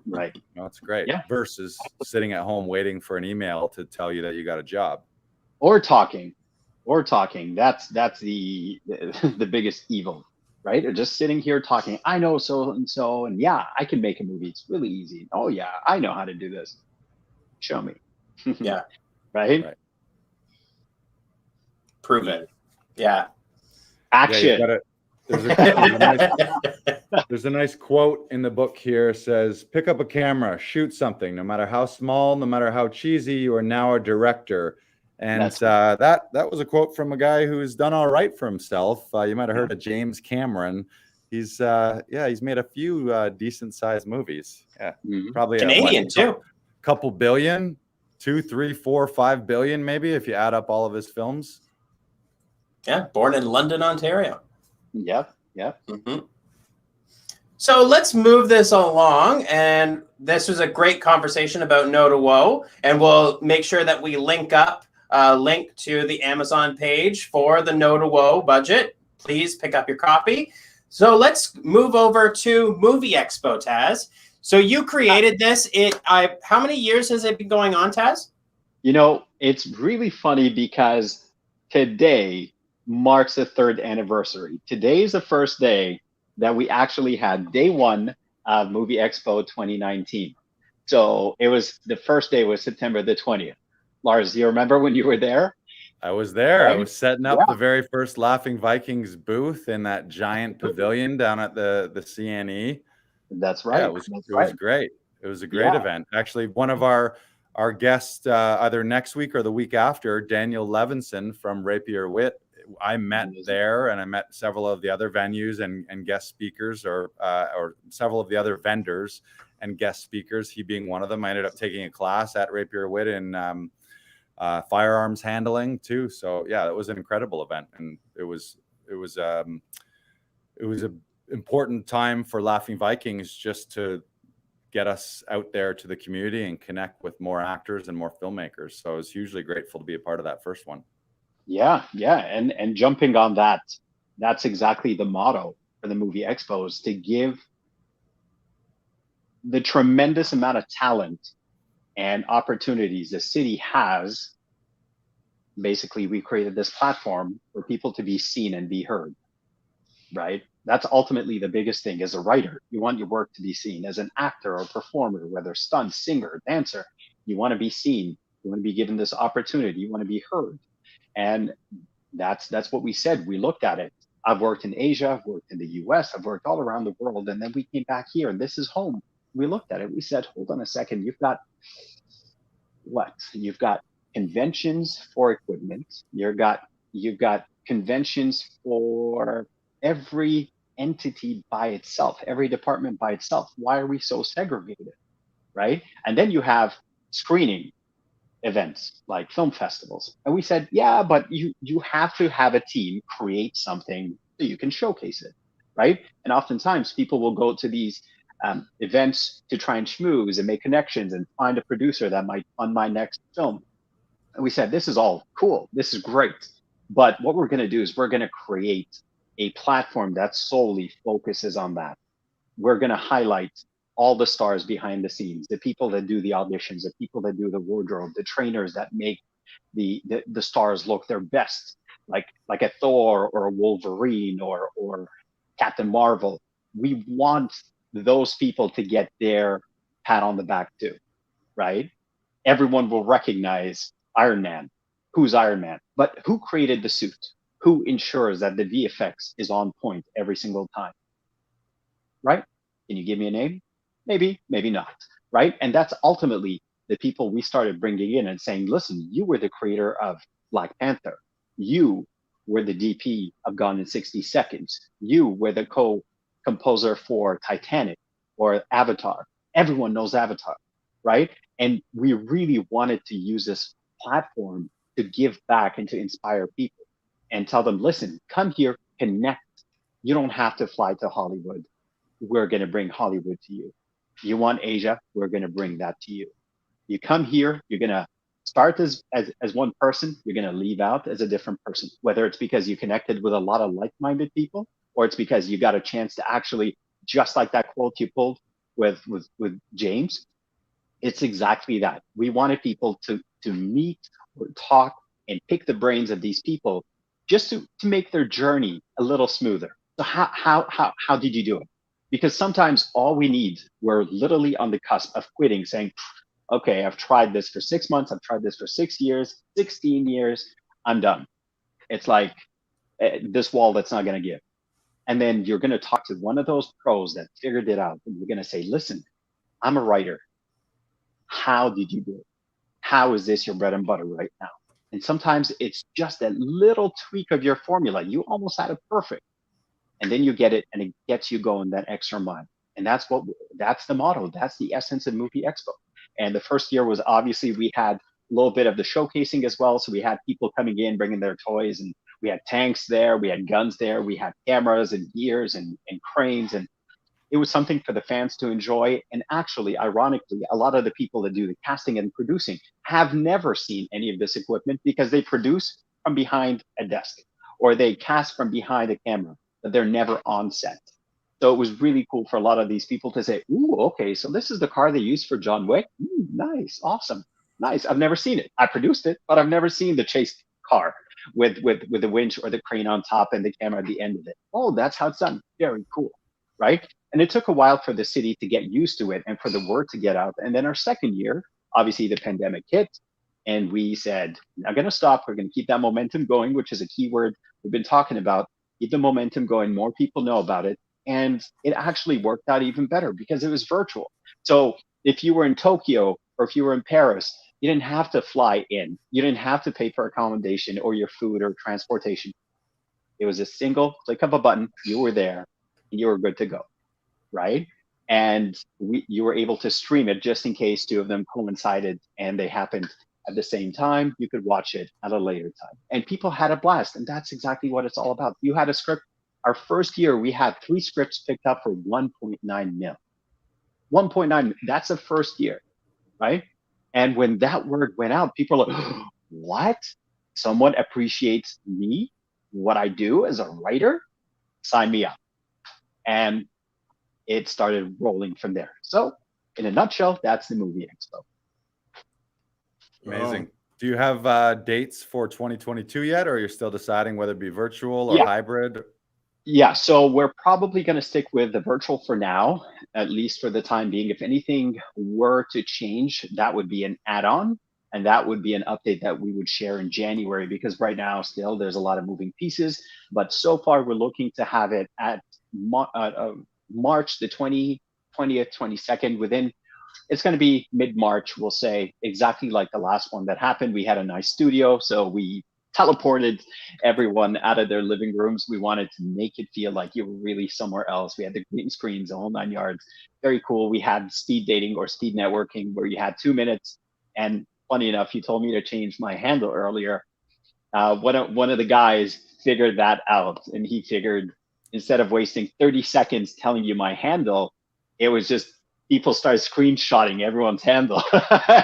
Right. It's great. Yeah. Versus sitting at home waiting for an email to tell you that you got a job. Or talking. That's the biggest evil. Right? Or just sitting here talking, I know so and so, and yeah, I can make a movie. It's really easy. Oh yeah, I know how to do this. Show me. Yeah. Right? Prove it. Yeah. Action. Yeah, there's a nice quote in the book here. It says, pick up a camera, shoot something, no matter how small, no matter how cheesy, you are now a director. And that was a quote from a guy who's done all right for himself. You might have heard of James Cameron. He's made a few decent sized movies. Yeah, probably Canadian too. Couple billion, 2, 3, 4, 5 billion, maybe, if you add up all of his films. Yeah, born in London, Ontario. Yep. Yep. Mm-hmm. So let's move this along. And this was a great conversation about No to Woe. And we'll make sure that we link up link to the Amazon page for the No to Woe budget. Please pick up your copy. So let's move over to Movie Expo, Taz. So you created this. How many years has it been going on, Taz? You know, it's really funny because today marks the 3rd anniversary. Today is the first day that we actually had day 1 of Movie Expo 2019. So it was the first day was September the 20th. Lars, do you remember when you were there? I was there. Right? I was setting up the very first Laughing Vikings booth in that giant pavilion down at the CNE. That's right. Yeah, it was great. It was a great event. Actually, one of our guests, either next week or the week after, Daniel Levinson from Rapier Wit, I met there, and I met several of the other venues and guest speakers, or several of the other vendors and guest speakers. He being one of them. I ended up taking a class at Rapier Wit in firearms handling too. So yeah, it was an incredible event, and it was an important time for Laughing Vikings just to get us out there to the community and connect with more actors and more filmmakers. So I was hugely grateful to be a part of that first one. Yeah, and jumping on that, that's exactly the motto for the Movie Expo, is to give the tremendous amount of talent and opportunities the city has. Basically, we created this platform for people to be seen and be heard, right? That's ultimately the biggest thing. As a writer, you want your work to be seen. As an actor or performer, whether stunt, singer, dancer, you want to be seen. You want to be given this opportunity. You want to be heard. And that's what we said. We looked at it. I've worked in Asia, I've worked in the US, I've worked all around the world. And then we came back here, and this is home. We looked at it. We said, hold on a second. You've got what? You've got conventions for equipment. You've got conventions for every entity by itself, every department by itself. Why are we so segregated, right? And then you have screening events like film festivals. And we said, yeah, but you have to have a team create something so you can showcase it, right? And oftentimes people will go to these events to try and schmooze and make connections and find a producer that might fund my next film. And we said, this is all cool. This is great. But what we're going to do is we're going to create a platform that solely focuses on that. We're going to highlight all the stars behind the scenes, the people that do the auditions, the people that do the wardrobe, the trainers that make the stars look their best, like a Thor or a Wolverine or Captain Marvel. We want those people to get their pat on the back too, right? Everyone will recognize Iron Man. Who's Iron Man? But who created the suit? Who ensures that the VFX is on point every single time? Right? Can you give me a name? Maybe, maybe not. Right? And that's ultimately the people we started bringing in and saying, listen, you were the creator of Black Panther. You were the DP of Gone in 60 Seconds. You were the co-composer for Titanic or Avatar. Everyone knows Avatar, right? And we really wanted to use this platform to give back and to inspire people and tell them, listen, come here, connect. You don't have to fly to Hollywood. We're going to bring Hollywood to you. You want Asia? We're going to bring that to you. You come here, you're going to start as one person, you're going to leave out as a different person, whether it's because you connected with a lot of like-minded people, or it's because you got a chance to actually, just like that quote you pulled with James, it's exactly that. We wanted people to meet or talk and pick the brains of these people just to make their journey a little smoother. So how did you do it? Because sometimes all we need, we're literally on the cusp of quitting, saying, okay, I've tried this for 6 months, I've tried this for 6 years, 16 years, I'm done. It's like this wall that's not going to give. And then you're going to talk to one of those pros that figured it out, and you're going to say, listen, I'm a writer. How did you do it? How is this your bread and butter right now? And sometimes it's just that little tweak of your formula. You almost had it perfect. And then you get it, and it gets you going that extra mile. And that's the motto. That's the essence of Movie Expo. And the first year was obviously we had a little bit of the showcasing as well. So we had people coming in, bringing their toys, and We had tanks there, we had guns there, we had cameras and gears and cranes, and it was something for the fans to enjoy. And actually, ironically, a lot of the people that do the casting and producing have never seen any of this equipment because they produce from behind a desk or they cast from behind a camera, but they're never on set. So it was really cool for a lot of these people to say, ooh, okay, so this is the car they used for John Wick. Ooh, nice, awesome, nice. I've never seen it. I produced it, but I've never seen the chase car with the winch or the crane on top and the camera at the end of it. Oh, that's how it's done. Very cool, right? And it took a while for the city to get used to it and for the word to get out. And then our second year, obviously the pandemic hit, and we said, we're not going to stop. We're going to keep that momentum going, which is a key word we've been talking about. Keep the momentum going. More people know about it. And it actually worked out even better because it was virtual. So if you were in Tokyo or if you were in Paris, you didn't have to fly in. You didn't have to pay for accommodation or your food or transportation. It was a single click of a button. You were there and you were good to go. Right? And you were able to stream it just in case two of them coincided and they happened at the same time. You could watch it at a later time. And people had a blast. And that's exactly what it's all about. You had a script. Our first year, we had 3 scripts picked up for 1.9 mil. 1.9, that's the first year, right? And when that word went out, people were like, what? Someone appreciates me, what I do as a writer? Sign me up. And it started rolling from there. So in a nutshell, that's the Movie Expo. Amazing. Do you have dates for 2022 yet, or you're still deciding whether it be virtual or hybrid? Yeah, so we're probably going to stick with the virtual for now, at least for the time being. If anything were to change, that would be an add-on, and that would be an update that we would share in January, because right now still there's a lot of moving pieces. But so far, we're looking to have it at March the 20th, 22nd, within, it's going to be mid-March, we'll say, exactly like the last one that happened. We had a nice studio, so we teleported everyone out of their living rooms. We wanted to make it feel like you were really somewhere else. We had the green screens, the whole 9 yards. Very cool. We had speed dating or speed networking where you had 2 minutes. And funny enough, you told me to change my handle earlier. One of the guys figured that out, and he figured instead of wasting 30 seconds telling you my handle, it was just people started screenshotting everyone's handle.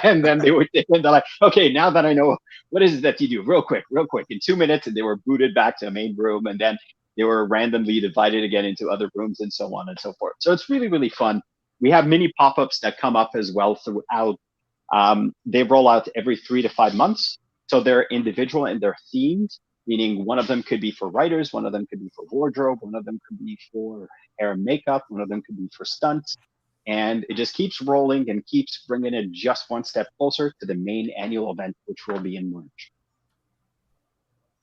And then they're like, okay, now that I know, what is it that you do? Real quick, in 2 minutes, and they were booted back to a main room, and then they were randomly divided again into other rooms and so on and so forth. So it's really, really fun. We have mini pop-ups that come up as well throughout. They roll out every 3 to 5 months. So they're individual and they're themed, meaning one of them could be for writers, one of them could be for wardrobe, one of them could be for hair and makeup, one of them could be for stunts. And it just keeps rolling and keeps bringing it just one step closer to the main annual event, which will be in March.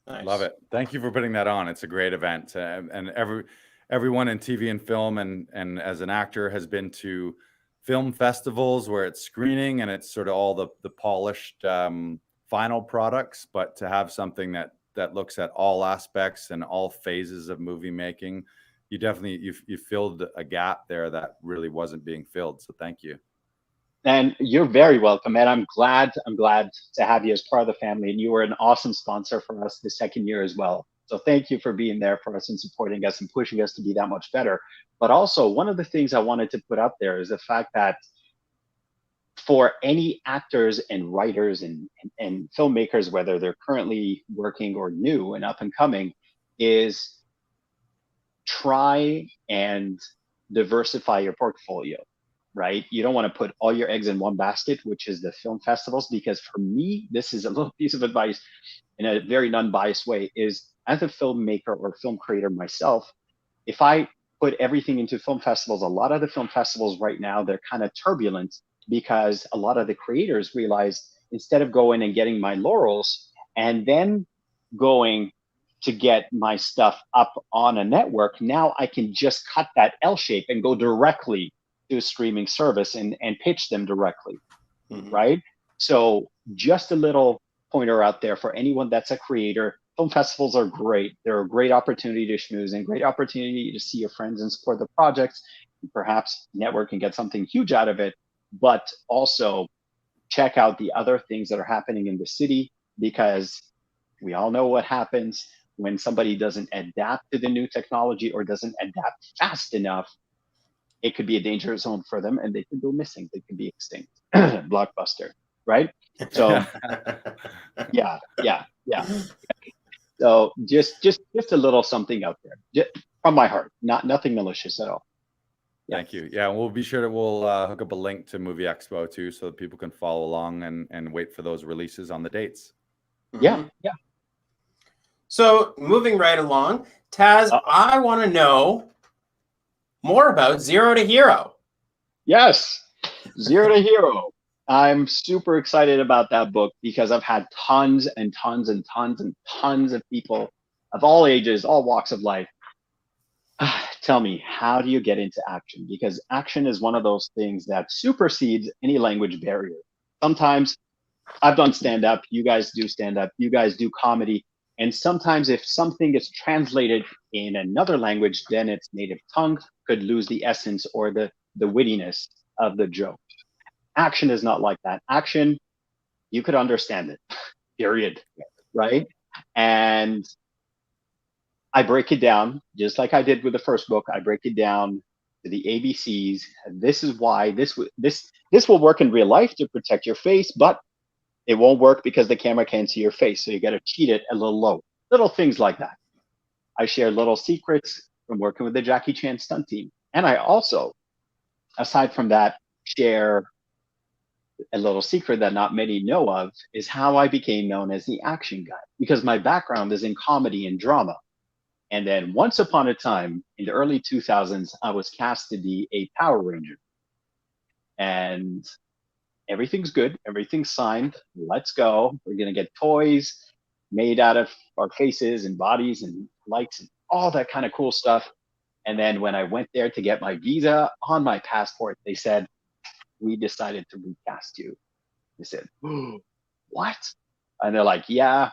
Nice. Love it. Thank you for putting that on. It's a great event. And everyone in TV and film and as an actor has been to film festivals where it's screening and it's sort of all the polished final products, but to have something that looks at all aspects and all phases of movie making, you definitely you filled a gap there that really wasn't being filled. So thank you. And you're very welcome. And I'm glad to have you as part of the family. And you were an awesome sponsor for us the second year as well. So thank you for being there for us and supporting us and pushing us to be that much better. But also, one of the things I wanted to put up there is the fact that for any actors and writers and filmmakers, whether they're currently working or new and up and coming, is try and diversify your portfolio, right? You don't want to put all your eggs in one basket, which is the film festivals, because for me, this is a little piece of advice in a very non-biased way, is as a filmmaker or film creator myself, if I put everything into film festivals, a lot of the film festivals right now, they're kind of turbulent because a lot of the creators realized instead of going and getting my laurels and then going to get my stuff up on a network, now I can just cut that L shape and go directly to a streaming service and pitch them directly, right? So just a little pointer out there for anyone that's a creator. Film festivals are great. They're a great opportunity to schmooze and great opportunity to see your friends and support the projects, and perhaps network and get something huge out of it. But also check out the other things that are happening in the city, because we all know what happens when somebody doesn't adapt to the new technology or doesn't adapt fast enough, it could be a danger zone for them and they could go missing. They could be extinct. Blockbuster, right? So yeah. So just a little something out there, from my heart, nothing malicious at all. Yeah. Thank you. Yeah, we'll be sure to hook up a link to Movie Expo too, so that people can follow along and wait for those releases on the dates. Yeah. So moving right along, Taz, I want to know more about Zero to Hero. Yes, Zero to Hero. I'm super excited about that book because I've had tons and tons and tons and tons of people of all ages, all walks of life, tell me, how do you get into action? Because action is one of those things that supersedes any language barrier. Sometimes I've done stand-up, you guys do stand-up, you guys do comedy, and sometimes if something is translated in another language than its native tongue, could lose the essence or the wittiness of the joke. Action is not like that. Action, you could understand it, period, right? And I break it down, just like I did with the first book. I break it down to the ABCs. This is why this will work in real life to protect your face, but it won't work because the camera can't see your face. So you got to cheat it a little low. Little things like that. I share little secrets from working with the Jackie Chan stunt team. And I also, aside from that, share a little secret that not many know of, is how I became known as the action guy, because my background is in comedy and drama. And then once upon a time in the early 2000s, I was cast to be a Power Ranger. And everything's good. Everything's signed. Let's go. We're going to get toys made out of our faces and bodies and lights and all that kind of cool stuff. And then when I went there to get my visa on my passport, they said, we decided to recast you. They said, oh, what? And they're like, yeah,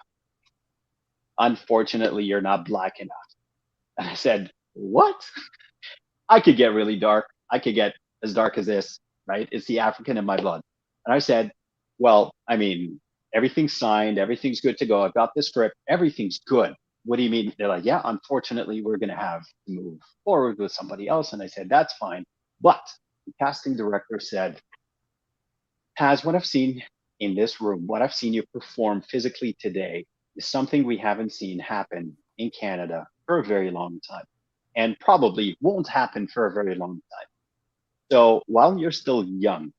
unfortunately, you're not black enough. And I said, what? I could get really dark. I could get as dark as this, right? It's the African in my blood. And I said, well, I mean, everything's signed. Everything's good to go. I've got the script. Everything's good. What do you mean? They're like, yeah, unfortunately, we're going to have to move forward with somebody else. And I said, that's fine. But the casting director said, Taz, what I've seen in this room, what I've seen you perform physically today is something we haven't seen happen in Canada for a very long time, and probably won't happen for a very long time. So while you're still young,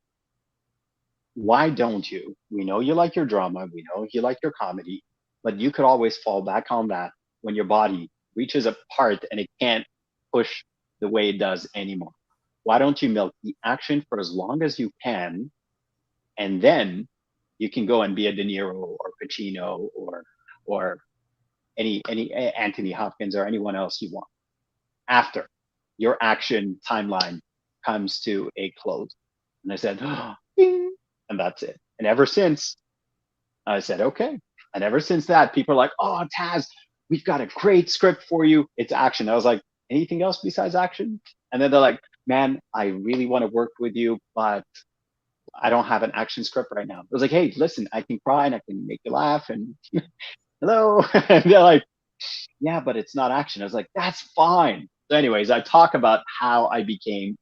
why don't you? We know you like your drama, we know you like your comedy, but you could always fall back on that when your body reaches a part and it can't push the way it does anymore. Why don't you milk the action for as long as you can, and then you can go and be a De Niro or Pacino or any Anthony Hopkins or anyone else you want after your action timeline comes to a close. And I said, oh, ding, and that's it. And ever since, I said, okay. And ever since that, people are like, oh, Taz, we've got a great script for you. It's action. I was like, anything else besides action? And then they're like, man, I really want to work with you, but I don't have an action script right now. I was like, hey, listen, I can cry and I can make you laugh and hello. And they're like, yeah, but it's not action. I was like, that's fine. So anyways, I talk about how I became,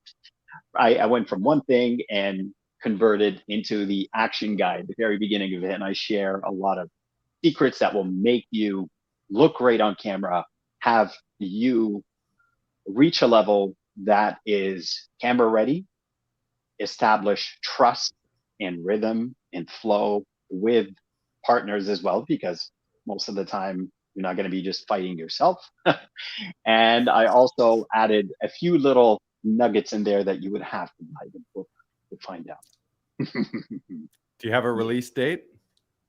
I went from one thing and converted into the action guy at the very beginning of it. And I share a lot of secrets that will make you look great on camera, have you reach a level that is camera ready, establish trust and rhythm and flow with partners as well, because most of the time you're not going to be just fighting yourself. And I also added a few little nuggets in there that you would have to buy the book to find out. Do you have a release date?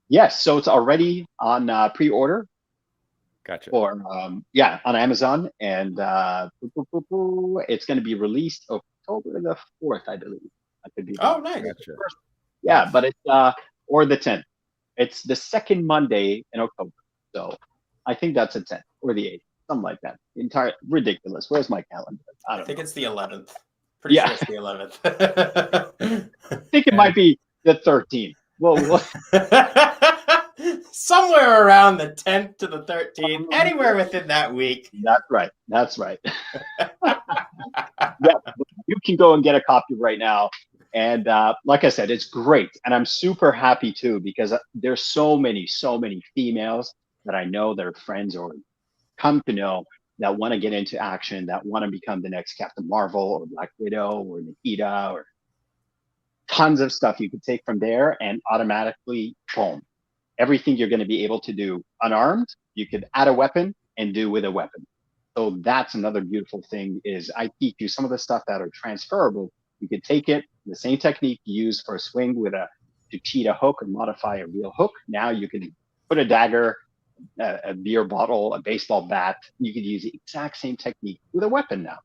Yes, so it's already on pre-order. Gotcha. Or on Amazon, and it's going to be released October the 4th, I believe. I could be. Oh, nice. Gotcha. Yeah, but it's or the 10th. It's the second Monday in October, so I think that's the 10th or the 8th, something like that. Entire ridiculous. Where's my calendar? I think know. It's the 11th. Pretty sure it's the 11th. I think it might be the 13th. Well, Somewhere around the 10th to the 13th, anywhere within that week. That's right. That's right. Yeah, you can go and get a copy right now. And like I said, it's great. And I'm super happy too, because there's so many females that I know that are friends or come to know that want to get into action, that want to become the next Captain Marvel or Black Widow or Nikita or tons of stuff you could take from there and automatically, boom, everything you're going to be able to do unarmed, you could add a weapon and do with a weapon. So that's another beautiful thing is I teach you some of the stuff that are transferable. You could take it, the same technique you use for a swing to cheat a hook or modify a real hook. Now you can put a dagger, a beer bottle, a baseball bat. You could use the exact same technique with a weapon now.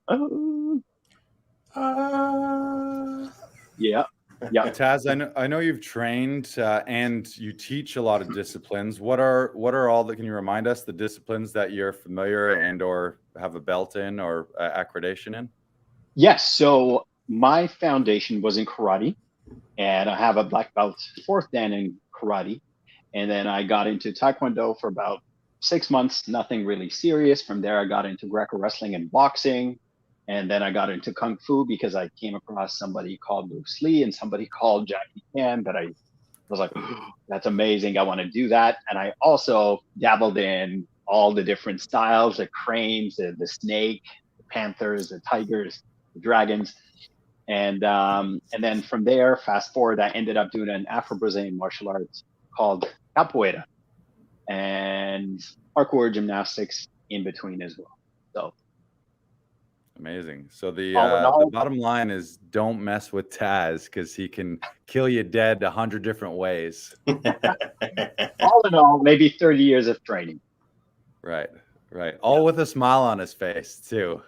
Yeah. Yeah. Taz, I know you've trained and you teach a lot of disciplines. What are all that? Can you remind us the disciplines that you're familiar and or have a belt in or accreditation in? Yes. So my foundation was in karate, and I have a black belt 4th dan in karate. And then I got into Taekwondo for about 6 months, nothing really serious. From there, I got into Greco wrestling and boxing. And then I got into Kung Fu because I came across somebody called Bruce Lee and somebody called Jackie Chan that I was like, oh, that's amazing. I want to do that. And I also dabbled in all the different styles, the cranes, the snake, the panthers, the tigers, the dragons. And then from there, fast forward, I ended up doing an Afro-Brazilian martial arts called capoeira and parkour gymnastics in between as well. So amazing. So the all, bottom line is don't mess with Taz because he can kill you dead 100 different ways. all in all, maybe 30 years of training. Right. All with a smile on his face too.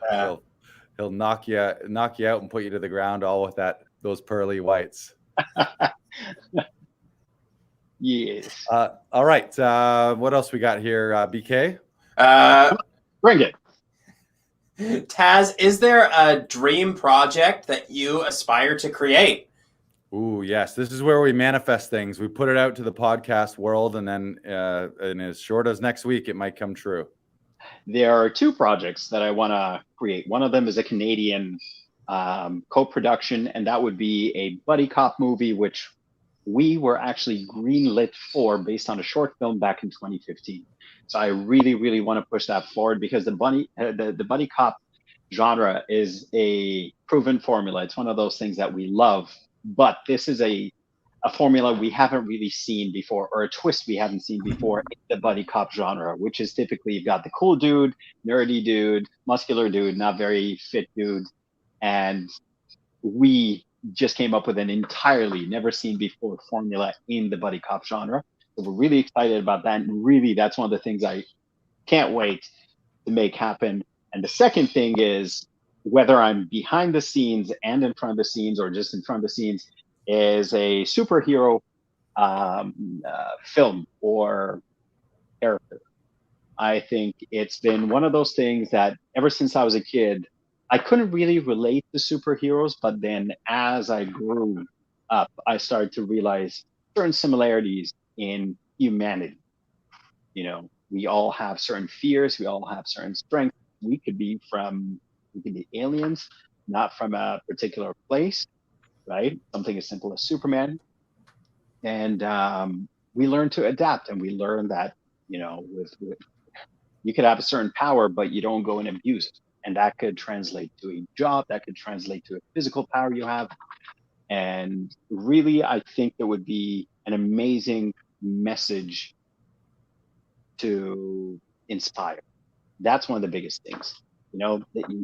He'll knock you out and put you to the ground, all with those pearly whites. Yes. All right. What else we got here, BK? Bring it. Taz, is there a dream project that you aspire to create? Ooh, yes. This is where we manifest things. We put it out to the podcast world, and then in as short as next week, it might come true. There are 2 projects that I want to create. One of them is a Canadian co-production, and that would be a buddy cop movie, which we were actually greenlit for based on a short film back in 2015. So I really want to push that forward because the buddy cop genre is a proven formula. It's one of those things that we love, but this is a formula we haven't really seen before, or a twist we haven't seen before in the buddy cop genre, which is typically you've got the cool dude, nerdy dude, muscular dude, not very fit dude, and we just came up with an entirely never seen before formula in the buddy cop genre. So we're really excited about that. And really, that's one of the things I can't wait to make happen. And the second thing is, whether I'm behind the scenes and in front of the scenes or just in front of the scenes, is a superhero film or character. I think it's been one of those things that ever since I was a kid, I couldn't really relate to superheroes, but then as I grew up, I started to realize certain similarities in humanity. You know, we all have certain fears, we all have certain strengths. We could be aliens, not from a particular place, right? Something as simple as Superman. And we learn to adapt, and we learn that, you know, with you could have a certain power, but you don't go and abuse it. And that could translate to a job, that could translate to a physical power you have. And really, I think there would be an amazing message to inspire. That's one of the biggest things. You know,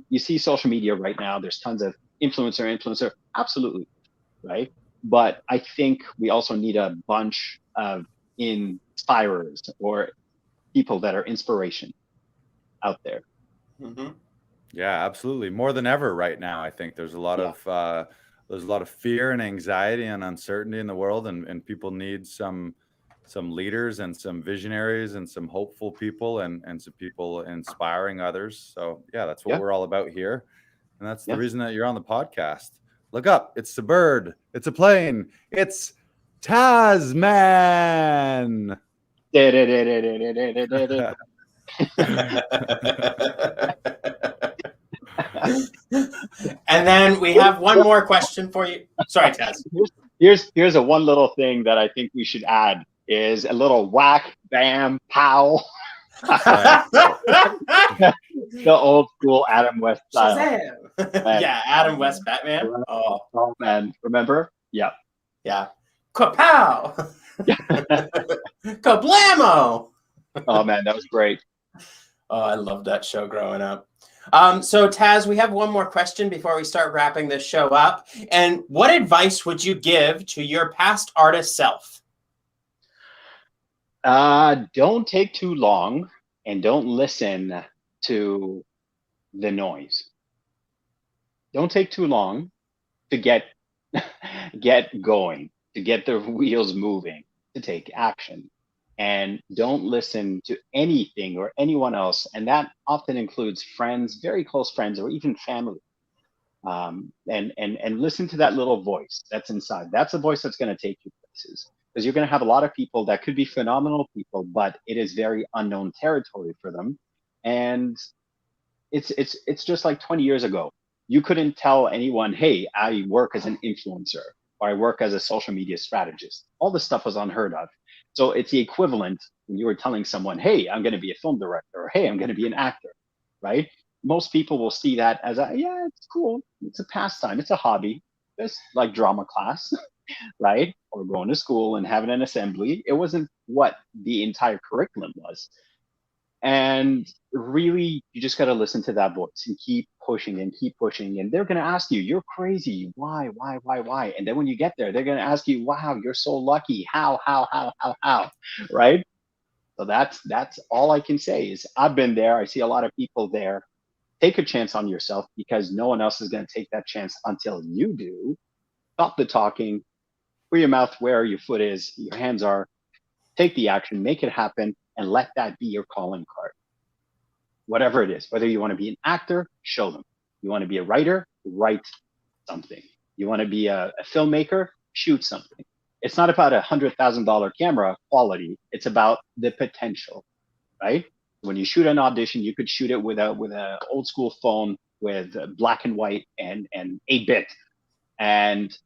you see social media right now, there's tons of influencer, absolutely, right? But I think we also need a bunch of inspirers or people that are inspiration out there. Mm-hmm. Yeah, absolutely. More than ever right now, I think there's a lot of fear and anxiety and uncertainty in the world, and people need some leaders and some visionaries and some hopeful people and some people inspiring others. So yeah, that's what we're all about here. And that's the reason that you're on the podcast. Look up, it's a bird, it's a plane, it's Tasman. And then we have one more question for you. Sorry, Taz. Here's a one little thing that I think we should add is a little whack, bam, pow. The old school Adam West style. Shazam! Yeah, Adam West Batman. Oh man, remember? Yeah. Kapow! Kablamo! Oh man, that was great. Oh, I loved that show growing up. So Taz, we have one more question before we start wrapping this show up. And what advice would you give to your past artist self? Don't take too long and don't listen to the noise. Don't take too long to get going, to get the wheels moving, to take action. And don't listen to anything or anyone else. And that often includes friends, very close friends, or even family. And listen to that little voice that's inside. That's the voice that's going to take you places. Because you're going to have a lot of people that could be phenomenal people, but it is very unknown territory for them. And it's just like 20 years ago. You couldn't tell anyone, hey, I work as an influencer or I work as a social media strategist. All this stuff was unheard of. So it's the equivalent when you were telling someone, hey, I'm going to be a film director, or hey, I'm going to be an actor, right? Most people will see that as yeah, it's cool. It's a pastime. It's a hobby. It's like drama class, right? Or going to school and having an assembly. It wasn't what the entire curriculum was. And really, you just got to listen to that voice and keep pushing and keep pushing. And they're going to ask you, you're crazy. Why? And then when you get there, they're going to ask you, wow, you're so lucky. How? Right? So that's all I can say is I've been there. I see a lot of people there. Take a chance on yourself because no one else is going to take that chance until you do. Stop the talking. Put your mouth where your foot is, your hands are. Take the action, make it happen, and let that be your calling card. Whatever it is, whether you want to be an actor, show them. You want to be a writer, write something. You want to be a filmmaker, shoot something. It's not about $100,000 camera quality. It's about the potential, right? When you shoot an audition, you could shoot it with a old school phone with black and white and 8-bit, and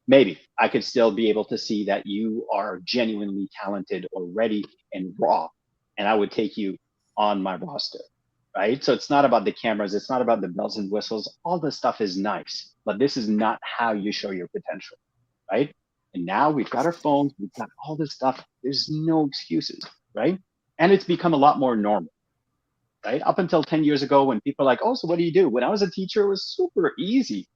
maybe I could still be able to see that you are genuinely talented or ready and raw, and I would take you on my roster, right? So it's not about the cameras. It's not about the bells and whistles. All this stuff is nice, but this is not how you show your potential, right? And now we've got our phones. We've got all this stuff. There's no excuses, right? And it's become a lot more normal, right? Up until 10 years ago when people are like, oh, so what do you do? When I was a teacher, it was super easy.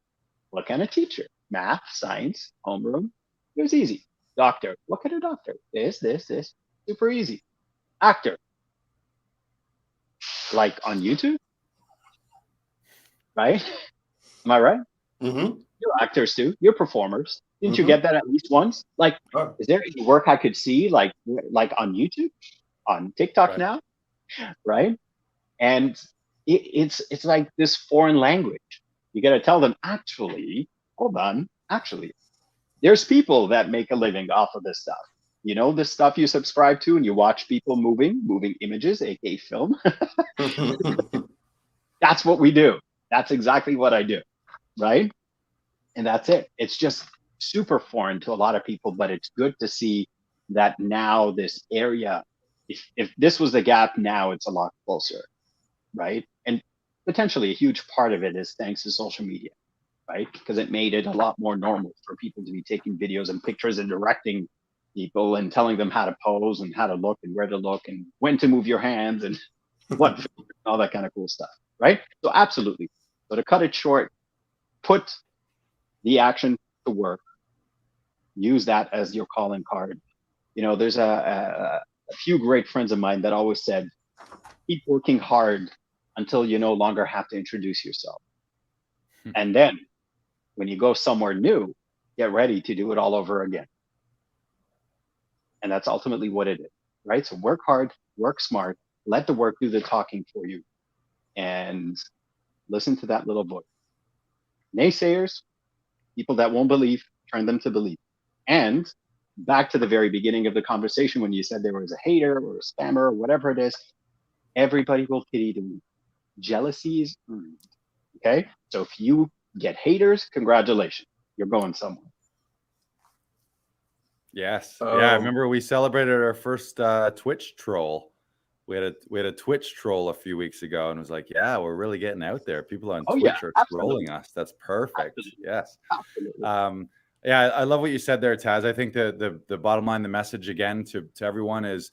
What kind of teacher? Math, science, homeroom. It was easy. Doctor. What kind of doctor? This. Super easy. Actor. Like on YouTube? Right? Am I right? Mm-hmm. You're actors too. You're performers. Didn't you get that at least once? Like, is there any work I could see like on YouTube? On TikTok now? Right? And it's like this foreign language. You got to tell them, actually, hold on, actually, there's people that make a living off of this stuff. You know, this stuff you subscribe to and you watch people moving images, aka film. That's what we do. That's exactly what I do, right? And that's it. It's just super foreign to a lot of people, but it's good to see that now this area, if this was the gap, now it's a lot closer, right? And potentially a huge part of it is thanks to social media, right? Because it made it a lot more normal for people to be taking videos and pictures and directing people and telling them how to pose and how to look and where to look and when to move your hands and what, all that kind of cool stuff, right? So absolutely. So to cut it short, put the action to work. Use that as your calling card. You know, there's a few great friends of mine that always said, keep working hard until you no longer have to introduce yourself. And then when you go somewhere new, get ready to do it all over again. And that's ultimately what it is, right? So work hard, work smart, let the work do the talking for you, and listen to that little voice. Naysayers, people that won't believe, turn them to believe. And back to the very beginning of the conversation when you said there was a hater or a spammer or whatever it is, everybody will pity the weak. Jealousy is earned. Okay? So if you get haters, congratulations. You're going somewhere. Yes. Yeah, I remember we celebrated our first Twitch troll. We had a Twitch troll a few weeks ago, and it was like, yeah, we're really getting out there. People on Twitch are trolling us. That's perfect. Absolutely. Yes. Absolutely. Yeah, I love what you said there, Taz. I think the bottom line, the message again to everyone is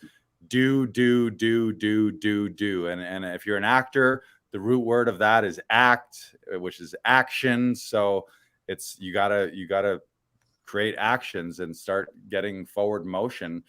do. And if you're an actor, the root word of that is act, which is action. So it's you gotta create actions and start getting forward motion.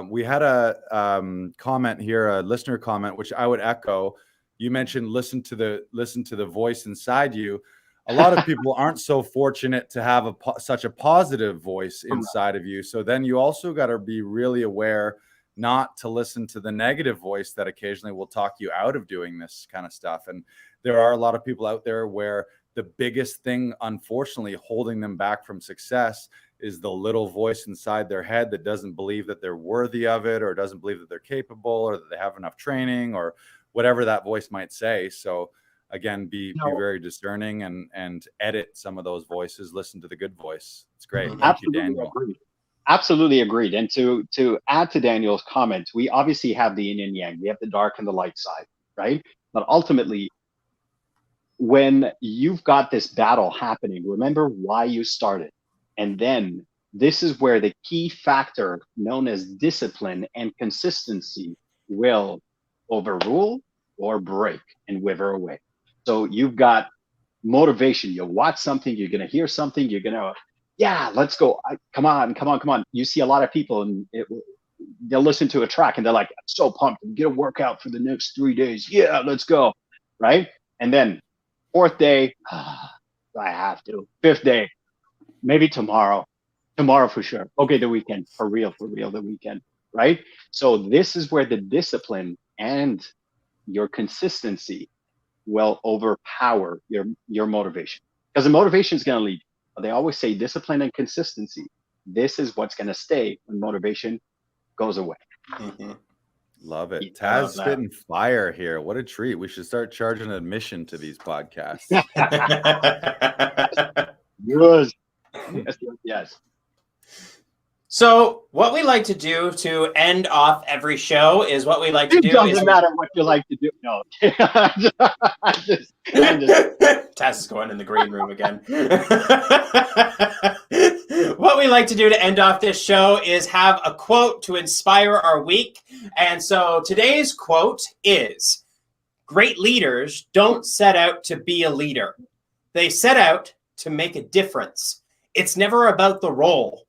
We had a comment here, a listener comment, which I would echo. You mentioned listen to the voice inside you. A lot of people aren't so fortunate to have such a positive voice inside of you. So then you also got to be really aware not to listen to the negative voice that occasionally will talk you out of doing this kind of stuff. And there are a lot of people out there where the biggest thing, unfortunately, holding them back from success is the little voice inside their head that doesn't believe that they're worthy of it, or doesn't believe that they're capable, or that they have enough training, or whatever that voice might say. So again, be very discerning and edit some of those voices. Listen to the good voice. It's great. Thank you, Daniel. Agreed. Absolutely agreed. And to add to Daniel's comment, we obviously have the yin and yang. We have the dark and the light side, right? But ultimately, when you've got this battle happening, remember why you started. And then this is where the key factor known as discipline and consistency will overrule or break and wither away. So you've got motivation. You'll watch something, you're going to hear something, you're going to, yeah, let's go. Come on. You see a lot of people and they'll listen to a track and they're like, I'm so pumped. Get a workout for the next 3 days. Yeah, let's go. Right. And then 4th day, I have to. 5th day, maybe tomorrow for sure. Okay, the weekend, for real, the weekend, right? So this is where the discipline and your consistency will overpower your motivation, because the motivation is going to lead. They always say discipline and consistency. This is what's going to stay when motivation goes away. Mm-hmm. Love it. Taz spitting fire here. What a treat. We should start charging admission to these podcasts. Yes. So what we like to do to end off every show is what we like to do. It doesn't matter what you like to do. No. Taz is going in the green room again. What we like to do to end off this show is have a quote to inspire our week. And so today's quote is, great leaders don't set out to be a leader. They set out to make a difference. It's never about the role,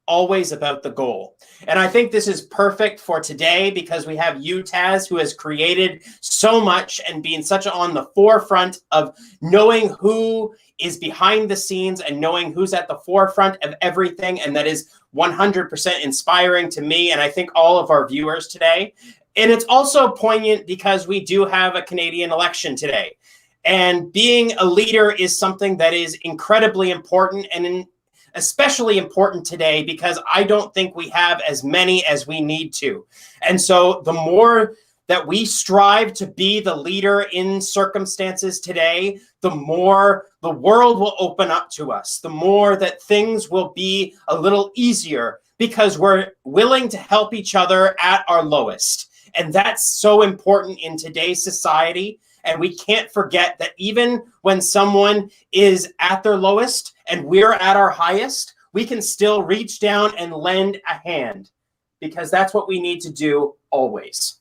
always about the goal. And I think this is perfect for today because we have you, Taz, who has created so much and being such on the forefront of knowing who is behind the scenes and knowing who's at the forefront of everything. And that is 100% inspiring to me, and I think all of our viewers today. And it's also poignant because we do have a Canadian election today. And being a leader is something that is incredibly important, and especially important today because I don't think we have as many as we need to. And so the more that we strive to be the leader in circumstances today, the more the world will open up to us, the more that things will be a little easier because we're willing to help each other at our lowest. And that's so important in today's society. And we can't forget that even when someone is at their lowest and we're at our highest, we can still reach down and lend a hand because that's what we need to do always.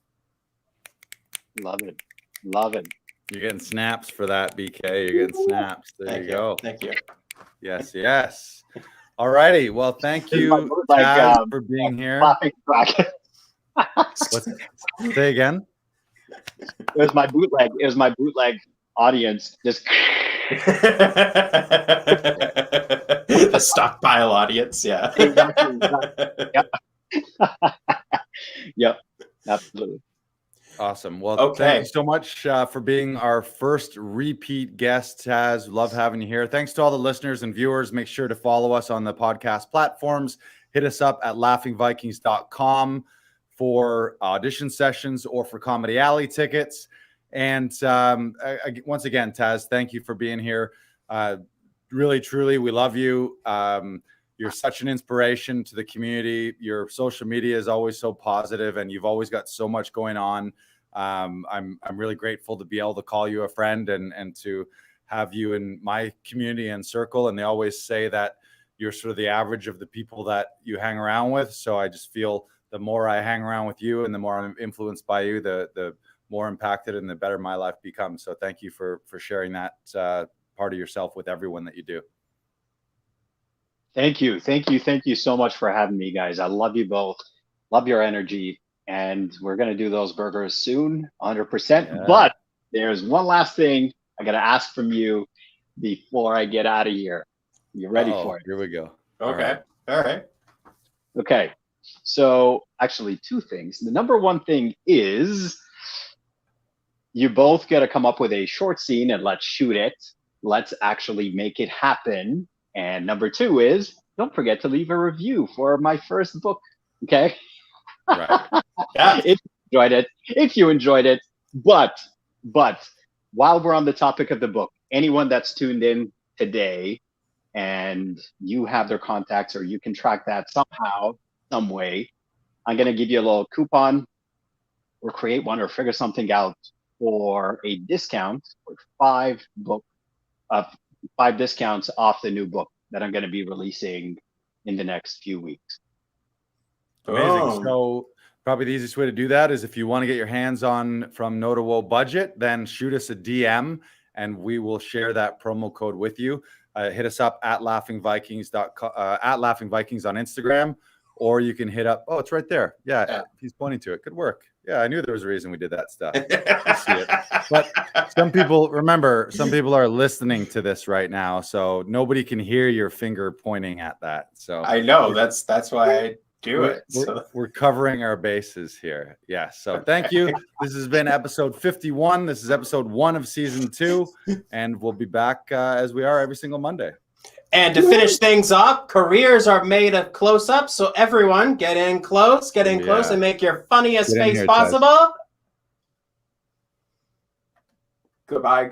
Love it. Love it. You're getting snaps for that, BK. You're getting snaps. There you go. Thank you. Yes, yes. All righty. Well, thank you, Taz, for being here. Say again. It was my bootleg. It was my bootleg audience. Just the stockpile audience. Yeah. Exactly. Yep. Yep. Absolutely. Awesome. Well, thank you so much for being our first repeat guest, Taz. Love having you here. Thanks to all the listeners and viewers. Make sure to follow us on the podcast platforms hit us up at laughingvikings.com for audition sessions or for Comedy Alley tickets. And once again, Taz, thank you for being here. Really, truly, we love you. You're such an inspiration to the community. Your social media is always so positive, and you've always got so much going on. I'm really grateful to be able to call you a friend and to have you in my community and circle. And they always say that you're sort of the average of the people that you hang around with. So I just feel the more I hang around with you and the more I'm influenced by you, the more impacted and the better my life becomes. So thank you for sharing that part of yourself with everyone that you do. Thank you so much for having me, guys. I love you both. Love your energy. And we're going to do those burgers soon, 100%. Yeah. But there's one last thing I got to ask from you before I get out of here. You ready for it? Here we go. Okay. All right. Okay. So actually 2 things. The number 1 thing is you both got to come up with a short scene and let's shoot it. Let's actually make it happen. And number 2 is don't forget to leave a review for my first book. Okay. Right. Yeah. If you enjoyed it, but while we're on the topic of the book, anyone that's tuned in today and you have their contacts or you can track that somehow, some way, I'm going to give you a little coupon or create one or figure something out for a discount for 5 discounts off the new book that I'm going to be releasing in the next few weeks. Amazing. So probably the easiest way to do that is if you want to get your hands on From No to Woe Budget, then shoot us a DM and we will share that promo code with you. Hit us up at laughingvikings on Instagram, or you can hit up. Oh, it's right there. Yeah, he's pointing to it. Good work. Yeah, I knew there was a reason we did that stuff. I see it. But some people are listening to this right now, so nobody can hear your finger pointing at that. So I know that's why I do it. We're covering our bases here. Yeah. So thank you. This has been episode 51. This is episode 1 of season 2, and we'll be back as we are every single Monday. And to finish things up, careers are made of close-ups. So everyone, get in close, and make your funniest face possible. Goodbye.